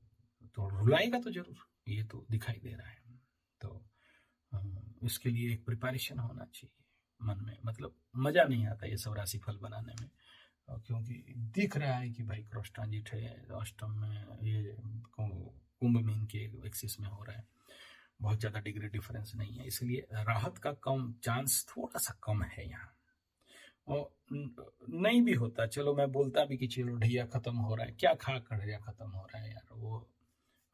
तो रुलाएगा तो जरूर, ये तो दिखाई दे रहा है। तो इसके लिए एक प्रिपरेशन होना चाहिए मन में, मतलब मजा नहीं आता ये सब राशि फल बनाने में, क्योंकि दिख रहा है कि भाई क्रॉस ट्रांजिट है, अष्टम में ये कुंभ मीन के एक्सिस में हो रहा है, बहुत ज्यादा डिग्री डिफरेंस नहीं है, इसलिए राहत का कम चांस थोड़ा सा कम है यहाँ। और नहीं भी होता, चलो मैं बोलता भी कि चलो ढैया खत्म हो रहा है, क्या खा कर ढैया खत्म हो रहा है यार, वो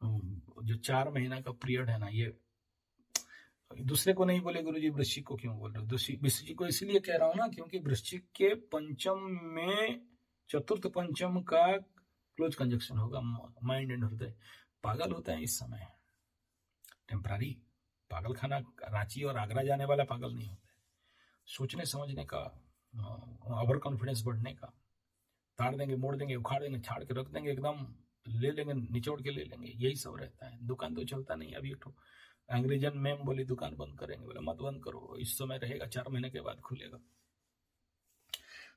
जो 4 महीना का पीरियड है ना, ये दूसरे को नहीं बोले गुरुजी, वृश्चिक को क्यों बोल रहे हो, वृश्चिक को इसलिए कह रहा हूं ना, क्योंकि वृश्चिक के पंचम में चतुर्थ पंचम का क्लोज कंजक्शन होगा। माइंड एंड हृदय पागल होता है इस समय, टेम्पररी पागल खाना, रांची और आगरा जाने वाला पागल नहीं होता है, सोचने समझने का, ओवर कॉन्फिडेंस बढ़ने का, ताड़ देंगे, मोड़ देंगे, उखाड़ देंगे, छाड़ के रख देंगे, एकदम ले लेंगे, निचोड़ के ले लेंगे, यही सब रहता है। दुकान तो चलता नहीं, अभी एक अंग्रेजन मैम बोली दुकान बंद करेंगे, बोले मत बंद करो, इस समय रहेगा, 4 महीने के बाद खुलेगा।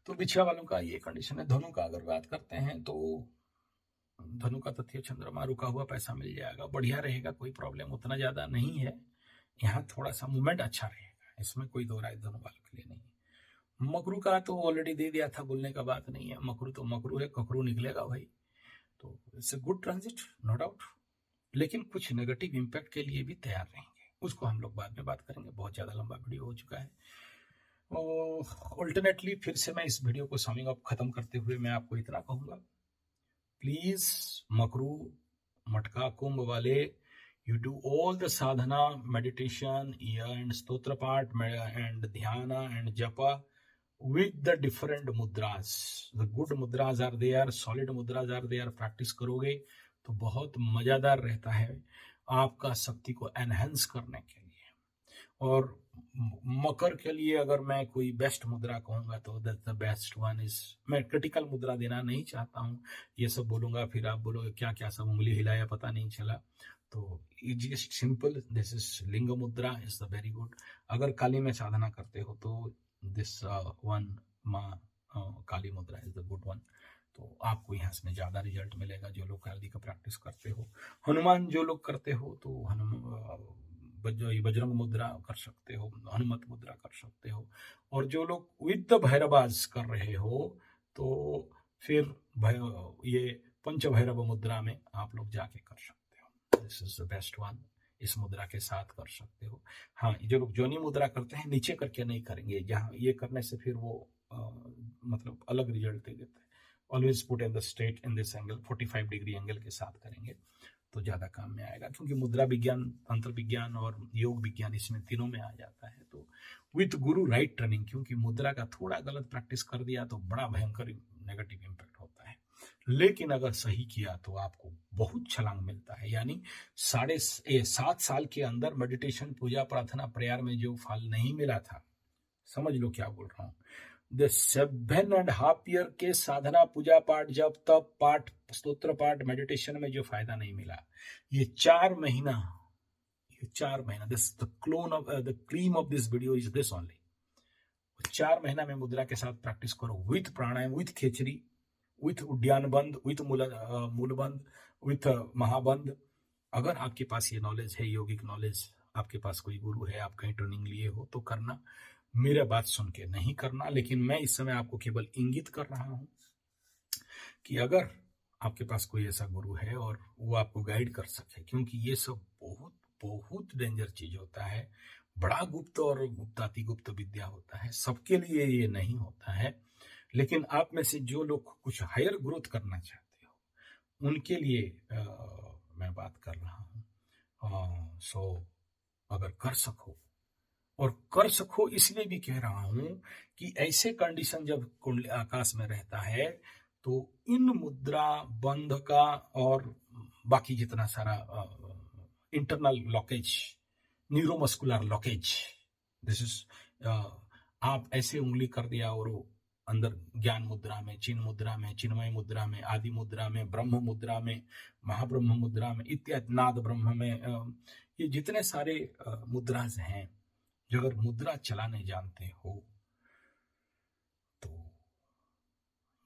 तो बिछिया वालों का ये कंडीशन है। धनु का अगर बात करते हैं तो धनु का तथ्य चंद्रमा, रुका हुआ पैसा मिल जाएगा, बढ़िया रहेगा, कोई प्रॉब्लम उतना ज्यादा नहीं है। यहाँ थोड़ा सा मूवमेंट अच्छा रहेगा, इसमें कोई दो राय धनु वालों के लिए नहीं है। मकरू का तो ऑलरेडी दे दिया था, बोलने का बात नहीं है, मकरू तो मकरू है, ककरू निकलेगा भाई। तो it's a good transit, no doubt, लेकिन कुछ नेगेटिव इम्पैक्ट के लिए भी तैयार रहेंगे, उसको हम लोग बाद में बात करेंगे, बहुत ज्यादा लंबा वीडियो हो चुका है। अल्टरनेटली फिर से मैं इस वीडियो को समिंग अप खत्म करते हुए मैं आपको इतना कहूंगा, प्लीज मकरू मटका कुंभ वाले, you do all the sadhana, meditation, and stotra part, and dhyana and japa with the different mudras. The good mudras are there, solid mudras are there, practice करोगे तो बहुत मजादार रहता है आपका शक्ति को एनहेंस करने के लिए। और मकर के लिए अगर मैं कोई बेस्ट मुद्रा कहूंगा तो द बेस्ट वन इज, मैं क्रिटिकल मुद्रा देना नहीं चाहता हूँ, ये सब बोलूंगा फिर आप बोलोगे क्या क्या सब उंगली हिलाया पता नहीं चला, तो जस्ट सिंपल, दिस इज लिंग मुद्रा इज द वेरी गुड। अगर काली में साधना करते हो तो दिस वन माँ काली मुद्रा इज द गुड वन, तो आपको यहाँ से ज्यादा रिजल्ट मिलेगा जो लोग काली का प्रैक्टिस करते हो। हनुमान जो लोग करते हो तो हनुमान बजरंग मुद्रा कर सकते हो, हनुमत मुद्रा कर सकते हो। और जो लोग विद भैरवाज कर रहे हो तो फिर ये पंच भैरव मुद्रा में आप लोग जाके कर सकते हो। This is the best one, इस मुद्रा के साथ कर सकते हो। हाँ, जो लोग जोनी मुद्रा करते हैं नीचे करके नहीं करेंगे, जहाँ ये करने से फिर वो मतलब अलग रिजल्ट दे देते हैं। Always put in the state in this angle, 45 degree angle के साथ करेंगे तो ज्यादा काम में आएगा, क्योंकि मुद्रा विज्ञान, तंत्र विज्ञान और योग विज्ञान इसमें तीनों में आ जाता है। तो विथ गुरु राइट ट्रेनिंग, क्योंकि मुद्रा का थोड़ा गलत प्रैक्टिस कर दिया तो बड़ा भयंकर नेगेटिव इम्पैक्ट होता है, लेकिन अगर सही किया तो आपको बहुत छलांग मिलता है। यानी 7.5 साल के अंदर मेडिटेशन, पूजा, प्रार्थना, प्रेयर में जो फल नहीं मिला था, समझ लो क्या बोल रहा हूं, द 7.5 ईयर के साधना, पूजा पाठ, जब तप पाठ, स्तोत्र पाठ, मेडिटेशन में जो फायदा नहीं मिला, ये 4 महीना, this the clone of the cream of this video is this only. 4 महीना में मुद्रा के साथ प्रैक्टिस करो, with pranayama, with Khechari, with उद्यान बंद, विथ मूलबंद, विथ महाबंद। अगर आपके पास ये नॉलेज है, योगिक नॉलेज, आपके पास कोई गुरु है, आप कहीं ट्रेनिंग लिए हो तो करना, मेरा बात सुन के नहीं करना। लेकिन मैं इस समय आपको केवल इंगित कर रहा हूं कि अगर आपके पास कोई ऐसा गुरु है और वो आपको गाइड कर सके, क्योंकि ये सब बहुत बहुत डेंजर चीज होता है, बड़ा गुप्त और गुप्ताति गुप्त विद्या होता है, सबके लिए ये नहीं होता है। लेकिन आप में से जो लोग कुछ हायर ग्रोथ करना चाहते हो उनके लिए मैं बात कर रहा हूँ। सो अगर कर सको, और कर सको इसलिए भी कह रहा हूं कि ऐसे कंडीशन जब कुंडली आकाश में रहता है तो इन मुद्रा बंध का और बाकी जितना सारा इंटरनल लॉकेज, न्यूरोमस्कुलर लॉकेज, दिस इज, आप ऐसे उंगली कर दिया और वो अंदर ज्ञान मुद्रा में, चिन्ह मुद्रा में, चिन्मय मुद्रा में, आदि मुद्रा में, ब्रह्म मुद्रा में, महाब्रह्म मुद्रा में, इत्यादि, नाद ब्रह्म में, ये जितने सारे मुद्राज हैं, जो अगर मुद्रा चलाने जानते हो तो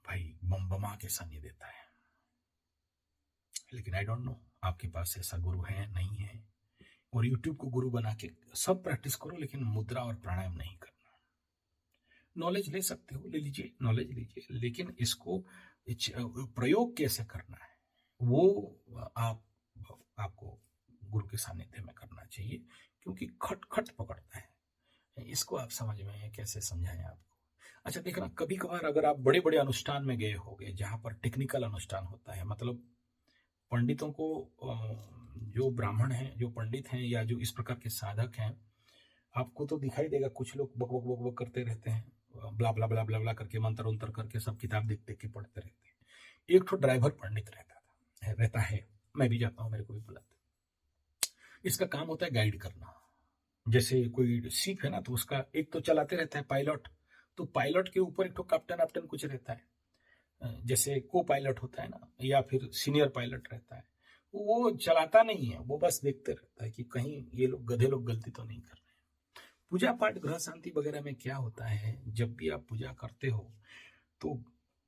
भाई बम बमा के सानी देता है। लेकिन आई डोंट नो आपके पास ऐसा गुरु है नहीं है, और यूट्यूब को गुरु बना के सब प्रैक्टिस करो, लेकिन मुद्रा और प्राणायाम नहीं करना। नॉलेज ले सकते हो, ले लीजिए, नॉलेज लीजिए, लेकिन इसको प्रयोग कैसे करना है वो आपको गुरु के सानिध्य में करना चाहिए, क्योंकि खट खट पकड़ता है। इसको आप समझ में कैसे समझाएं आपको। अच्छा देखना, कभी कभार अगर आप बड़े बड़े अनुष्ठान में गए होंगे जहां पर टेक्निकल अनुष्ठान होता है, मतलब पंडितों को, जो ब्राह्मण हैं, जो पंडित हैं, या जो इस प्रकार के साधक हैं, आपको तो दिखाई देगा कुछ लोग बक बक बक बक करते रहते हैं, ब्ला ब्ला ब्ला ब्ला ब्ला करके, मंत्र उंतर करके सब किताब देख देख के पढ़ते रहते हैं। एक तो ड्राइवर पंडित रहता है, मैं भी जाता हूँ, मेरे को भी बुलाते। इसका काम होता है गाइड करना। जैसे कोई शिप है ना, तो उसका एक तो चलाते रहता है पायलट, तो पायलट के ऊपर एक तो कैप्टन वैप्टन कुछ रहता है, जैसे को पायलट होता है ना, या फिर सीनियर पायलट रहता है, वो चलाता नहीं है, वो बस देखते रहता है कि कहीं ये लोग गधे लोग गलती तो नहीं कर रहे हैं। पूजा पाठ, ग्रह शांति वगैरह में क्या होता है, जब भी आप पूजा करते हो तो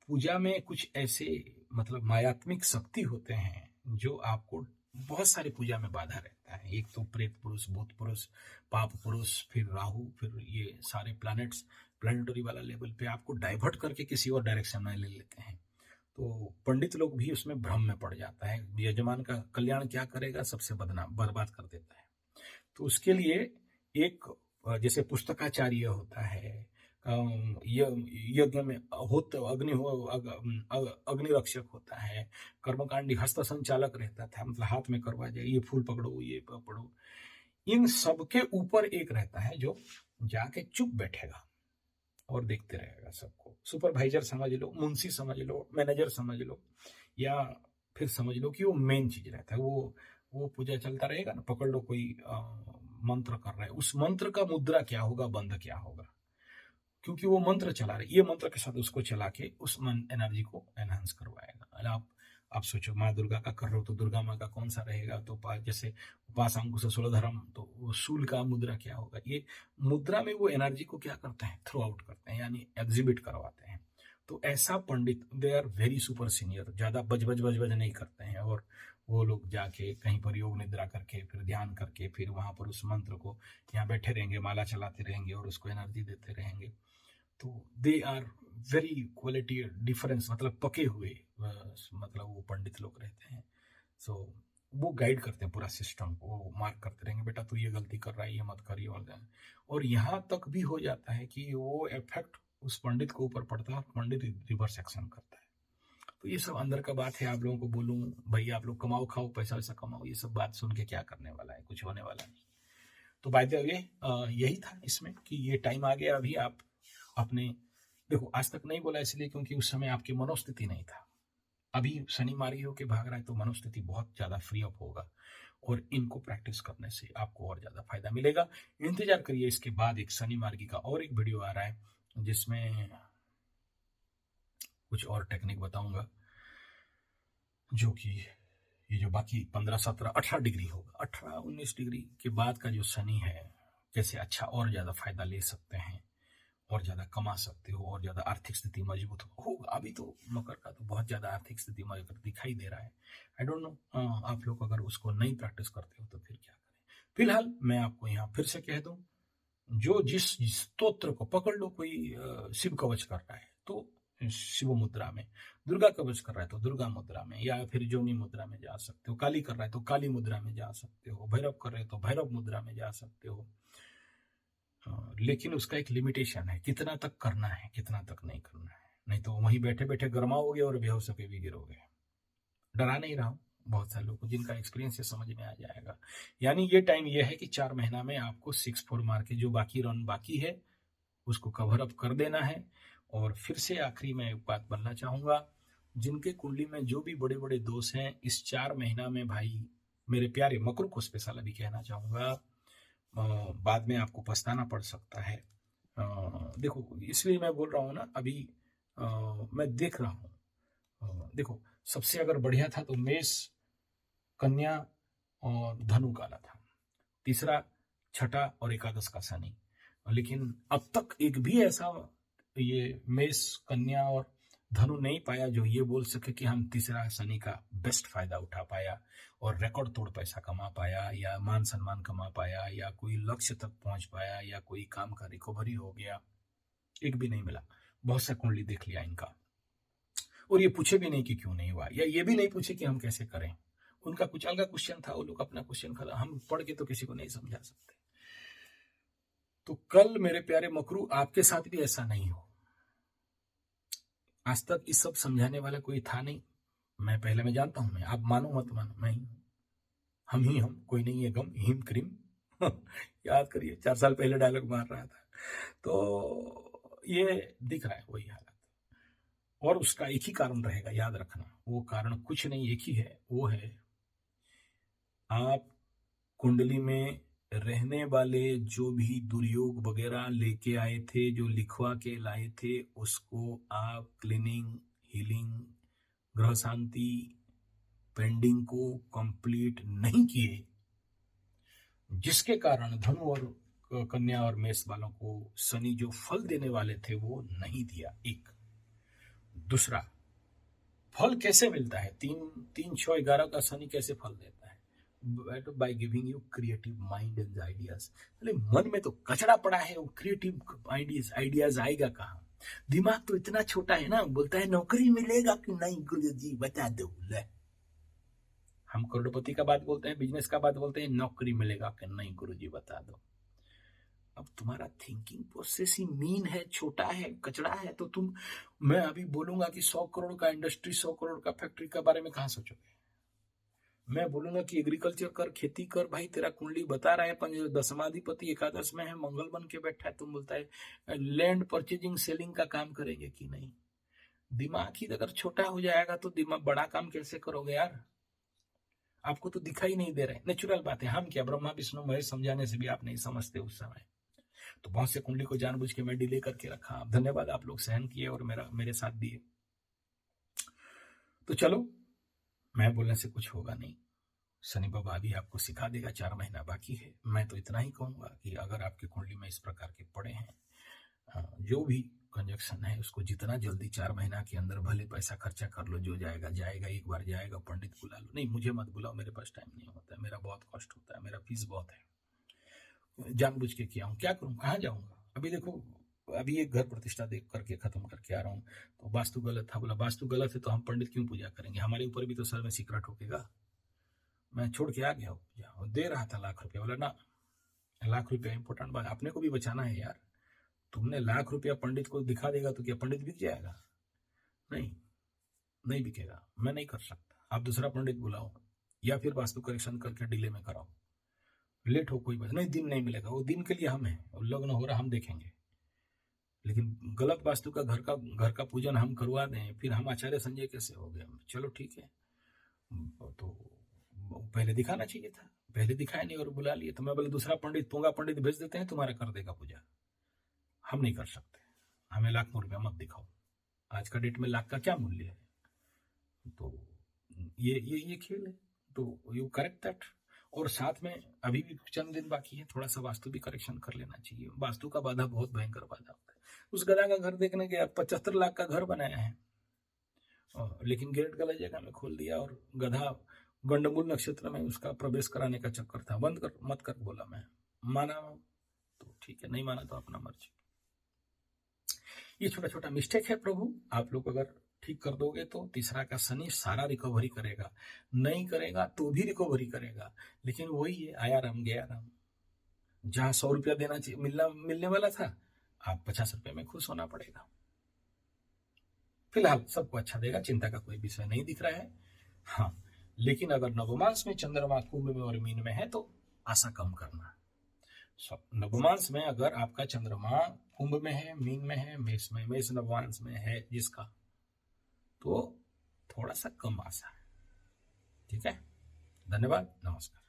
पूजा में कुछ ऐसे मतलब मायात्मिक शक्ति होते हैं जो आपको बहुत सारी पूजा में बाधा रहता है। एक तो प्रेत पुरुष, भूत पुरुष, पाप पुरुष, फिर राहु, फिर ये सारे प्लैनेट्स, प्लानिटरी वाला लेवल पे आपको डाइवर्ट करके किसी और डायरेक्शन में ले लेते हैं। तो पंडित लोग भी उसमें भ्रम में पड़ जाता है, यजमान का कल्याण क्या करेगा, सबसे बर्बाद कर देता है। तो उसके लिए एक, जैसे पुस्तकाचार्य होता है, यज्ञ में अग्नि रक्षक होता है, कर्मकांडी हस्त संचालक रहता था, मतलब हाथ में करवा जाए, ये फूल पकड़ो, ये पकड़ो। इन सबके ऊपर एक रहता है जो जाके चुप बैठेगा और देखते रहेगा सबको। सुपरवाइजर समझ लो, मुंशी समझ लो, मैनेजर समझ लो, या फिर समझ लो कि वो मेन चीज रहता है। वो पूजा चलता रहेगा ना, पकड़ लो कोई मंत्र कर रहा है, उस मंत्र का मुद्रा क्या होगा, बंध क्या होगा, क्योंकि वो मंत्र चला रहे, ये मंत्र के साथ उसको चला के उस एनर्जी को एनहांस करवाएगा। आप सोचो, माँ दुर्गा का कर रहे हो तो दुर्गा माँ का कौन सा रहेगा, तो जैसे उपास अंकुश शूलधरम, तो वो शूल का मुद्रा क्या होगा। ये मुद्रा में वो एनर्जी को क्या करते हैं, थ्रो आउट करते हैं, यानी एग्जिबिट करवाते हैं। तो ऐसा पंडित, they are very super senior, ज्यादा बज बज बज बज नहीं करते हैं, और वो लोग जाके कहीं पर योग निद्रा करके फिर ध्यान करके फिर वहां पर उस मंत्र को यहाँ बैठे रहेंगे, माला चलाते रहेंगे और उसको एनर्जी देते रहेंगे। तो they are very quality difference, मतलब पके हुए मतलब वो पंडित लोग रहते हैं। सो वो गाइड करते हैं पूरा सिस्टम को, वो मार्क करते रहेंगे, बेटा तू ये गलती कर रहा है, ये मत करिए। और यहाँ तक भी हो जाता है कि वो इफेक्ट उस पंडित को ऊपर पड़ता है, पंडित रिवर्स एक्शन करता है। तो ये सब अंदर का बात है। आप लोगों को बोलूं भाई आप लोग कमाओ, खाओ, पैसा वैसा कमाओ, ये सब बात सुन के क्या करने वाला है, कुछ होने वाला नहीं। तो बाय द वे यही था इसमें कि ये टाइम आ गया अभी आप अपने, देखो आज तक नहीं बोला इसलिए क्योंकि उस समय आपकी मनोस्थिति नहीं था। अभी शनि मारी होके भाग रहा है तो मनोस्थिति बहुत ज्यादा फ्री अप होगा और इनको प्रैक्टिस करने से आपको और ज्यादा फायदा मिलेगा। इंतजार करिए, इसके बाद एक शनि मार्गी का और एक वीडियो आ रहा है जिसमें कुछ और टेक्निक बताऊंगा, जो कि ये जो बाकी 15, 17, 18 डिग्री होगा, 18, 19 डिग्री के बाद का जो शनि है, कैसे अच्छा और ज्यादा फायदा ले सकते हैं, और ज्यादा कमा सकते हो, और ज्यादा आर्थिक स्थिति मजबूत होगा। अभी तो मकर का तो बहुत ज्यादा आर्थिक स्थिति मजबूत दिखाई दे रहा है। आई डोंट नो आप लोग अगर उसको नहीं प्रैक्टिस करते हो तो फिर क्या करें। फिलहाल मैं आपको यहाँ फिर से कह दूं, जो जिस स्तोत्र को पकड़ लो, कोई शिव कवच कर रहा है तो शिव मुद्रा में, दुर्गा कवच कर रहा है तो दुर्गा मुद्रा में, या फिर जोनी मुद्रा में जा सकते हो, काली कर रहा है तो काली मुद्रा में जा सकते हो, भैरव कर रहे हो तो भैरव मुद्रा में जा सकते हो। लेकिन उसका एक लिमिटेशन है, कितना तक करना है, कितना तक नहीं करना है, नहीं तो वहीं बैठे बैठे गरमाओगे और बेहोश होके भी गिरोगे। डरा नहीं रहा हूं, बहुत सारे लोगों को जिनका एक्सपीरियंस है समझ में आ जाएगा। यानी ये टाइम ये है कि 4 महीना में आपको 6-4 मार के जो बाकी रन बाकी है उसको कवर अप कर देना है। और फिर से आखिरी में एक बात बोलना चाहूंगा, जिनके कुंडली में जो भी बड़े बड़े दोष हैं इस 4 महीना में, भाई मेरे प्यारे मकर को स्पेशल अभी कहना चाहूंगा, बाद में आपको पछताना पड़ सकता है। देखो इसलिए मैं बोल रहा हूँ ना, अभी मैं देख रहा हूँ, देखो सबसे अगर बढ़िया था तो मेष, कन्या और धनु काला था, तीसरा, छठा और एकादश का शनि। लेकिन अब तक एक भी ऐसा ये मेष, कन्या और धनु नहीं पाया जो ये बोल सके कि हम तीसरा शनि का बेस्ट फायदा उठा पाया और रिकॉर्ड तोड़ पैसा कमा पाया, या मान सम्मान कमा पाया, या कोई लक्ष्य तक पहुंच पाया, या कोई काम का रिकवरी हो गया। एक भी नहीं मिला। बहुत सा कुंडली देख लिया इनका, और ये पूछे भी नहीं कि क्यों नहीं हुआ, या ये भी नहीं पूछे कि हम कैसे करें। उनका कुछ अलग क्वेश्चन था, वो लोग अपना क्वेश्चन खड़ा, हम पढ़ के तो किसी को नहीं समझा सकते। तो कल मेरे प्यारे मकरू आपके साथ भी ऐसा नहीं हो। आज तक इस सब समझाने वाला कोई था नहीं। मैं पहले मैं जानता हूं, मैं, आप मानो मत मानो, मैं ही हम ही हम, कोई नहीं है गम, हिम क्रीम याद करिए 4 साल पहले डायलॉग मार रहा था। तो ये दिख रहा है वही हालत, और उसका एक ही कारण रहेगा, याद रखना। वो कारण कुछ नहीं, एक ही है, वो है आप कुंडली में रहने वाले जो भी दुर्योग वगैरह लेके आए थे, जो लिखवा के लाए थे, उसको आप क्लीनिंग, हीलिंग, ग्रह शांति, पेंडिंग को कंप्लीट नहीं किए, जिसके कारण धनु और कन्या और मेष वालों को शनि जो फल देने वाले थे वो नहीं दिया। एक दूसरा, फल कैसे मिलता है, 3, 6, 11 का शनि कैसे फल देता है? By giving you creative mind and ideas. मन में तो कचरा पड़ा है, वो क्रिएटिव आइडियाज आएगा कहाँ? दिमाग तो इतना छोटा है ना, बोलता है नौकरी मिलेगा कि नहीं गुरुजी बता दो। ले, हम करोड़पति का बात बोलते हैं, बिजनेस का बात बोलते हैं, नौकरी मिलेगा कि नहीं गुरुजी बता दो। अब तुम्हारा थिंकिंग प्रोसेस ही मीन है, छोटा है, कचड़ा है, तो तुम, मैं अभी बोलूंगा कि 100 करोड़ का इंडस्ट्री, 100 करोड़ का फैक्ट्री के बारे में कहां सोचोगे? मैं बोलूंगा कि एग्रीकल्चर कर, खेती कर, भाई तेरा कुंडली बता रहा है 10वाधिपति एकादश में है, मंगल बन के बैठा है, तुम बोलता है लैंड परचेजिंग सेलिंग का काम करेंगे कि नहीं? दिमाग ही अगर छोटा हो जाएगा तो दिमाग बड़ा काम कैसे करोगे यार? आपको तो दिखाई नहीं दे रहा है, नेचुरल बात है। हम क्या ब्रह्मा विष्णु महेश समझाने से भी आप नहीं समझते उस समय। तो बहुत से कुंडली को जानबूझ के मैं डिले करके रखा। धन्यवाद, आप लोग सहन किए और मेरे साथ दिए। तो चलो, मैं बोलने से कुछ होगा नहीं, शनि बाबा भी आपको सिखा देगा, 4 महीना बाकी है। मैं तो इतना ही कहूंगा कि अगर आपकी कुंडली में इस प्रकार के पड़े हैं जो भी कंजक्शन है उसको जितना जल्दी 4 महीना के अंदर भले पैसा खर्चा कर लो, जो जाएगा जाएगा, एक बार जाएगा, पंडित बुला लो। नहीं, मुझे मत बुलाओ, मेरे पास टाइम नहीं होता है, मेरा बहुत कॉस्ट होता है, मेरा फीस बहुत है, जानबूझ के किया हूँ, क्या करूँ, कहाँ जाऊँगा। अभी देखो, अभी एक घर प्रतिष्ठा देख करके खत्म करके आ रहा हूँ, तो वास्तु गलत था, बोला वास्तु गलत है तो हम पंडित क्यों पूजा करेंगे, हमारे ऊपर भी तो सर में सिकरा ठोकेगा। मैं छोड़ के आ गया पूजा, दे रहा था ₹1,00,000, बोला ना, ₹1,00,000 इंपॉर्टेंट बात, अपने को भी बचाना है यार। तुमने ₹1,00,000 पंडित को दिखा देगा तो क्या पंडित बिक जाएगा? नहीं, नहीं बिकेगा, मैं नहीं कर सकता। आप दूसरा पंडित बुलाओ या फिर वास्तु करेक्शन करके डिले में कराओ, लेट हो कोई बात नहीं, दिन नहीं मिलेगा, वो दिन के लिए हम हैं, लग्न हो रहा हम देखेंगे। लेकिन गलत वास्तु का घर का पूजन हम करवा दें, फिर हम आचार्य संजय कैसे हो गए? चलो ठीक है, तो पहले दिखाना चाहिए था, पहले दिखाया नहीं और बुला लिए, तो मैं बोले दूसरा पंडित, पूंगा पंडित भेज देते हैं, तुम्हारा कर देगा पूजा। हम नहीं कर सकते, हमें ₹1,00,000 मत दिखाओ, आज का डेट में लाख का क्या मूल्य है? तो ये खेल है, तो यू करेक्ट दैट। और साथ में अभी भी चंद दिन बाकी है, थोड़ा सा वास्तु भी करेक्शन कर लेना चाहिए। वास्तु का बाधा बहुत भयंकर बाधा होता है। उस गधा का घर देखने गया, 75 लाख का घर बनाया है, लेकिन गेट गलत जगह में खोल दिया, और गधा गंडमूल नक्षत्र में उसका प्रवेश कराने का चक्कर था, बंद कर मत कर बोला मैं, माना तो ठीक है, नहीं माना तो अपना मर्जी। ये छोटा छोटा मिस्टेक है प्रभु, आप लोग अगर ठीक कर दोगे तो तीसरा का शनि सारा रिकवरी करेगा, नहीं करेगा तो भी रिकवरी करेगा, लेकिन वही है, आया राम गया राम। जहां ₹100 देना चाहिए, मिलने वाला था, आप ₹50 में खुश होना पड़ेगा। फिलहाल सबको अच्छा देगा, चिंता का कोई विषय नहीं दिख रहा है। हाँ, लेकिन अगर नवमांश में चंद्रमा कुंभ में और मीन में है तो आशा कम करना। नवमांश में अगर आपका चंद्रमा कुंभ में है, मीन में है, मेष नवमांश में है जिसका, तो थोड़ा सा कम आशा है। ठीक है, धन्यवाद, नमस्कार।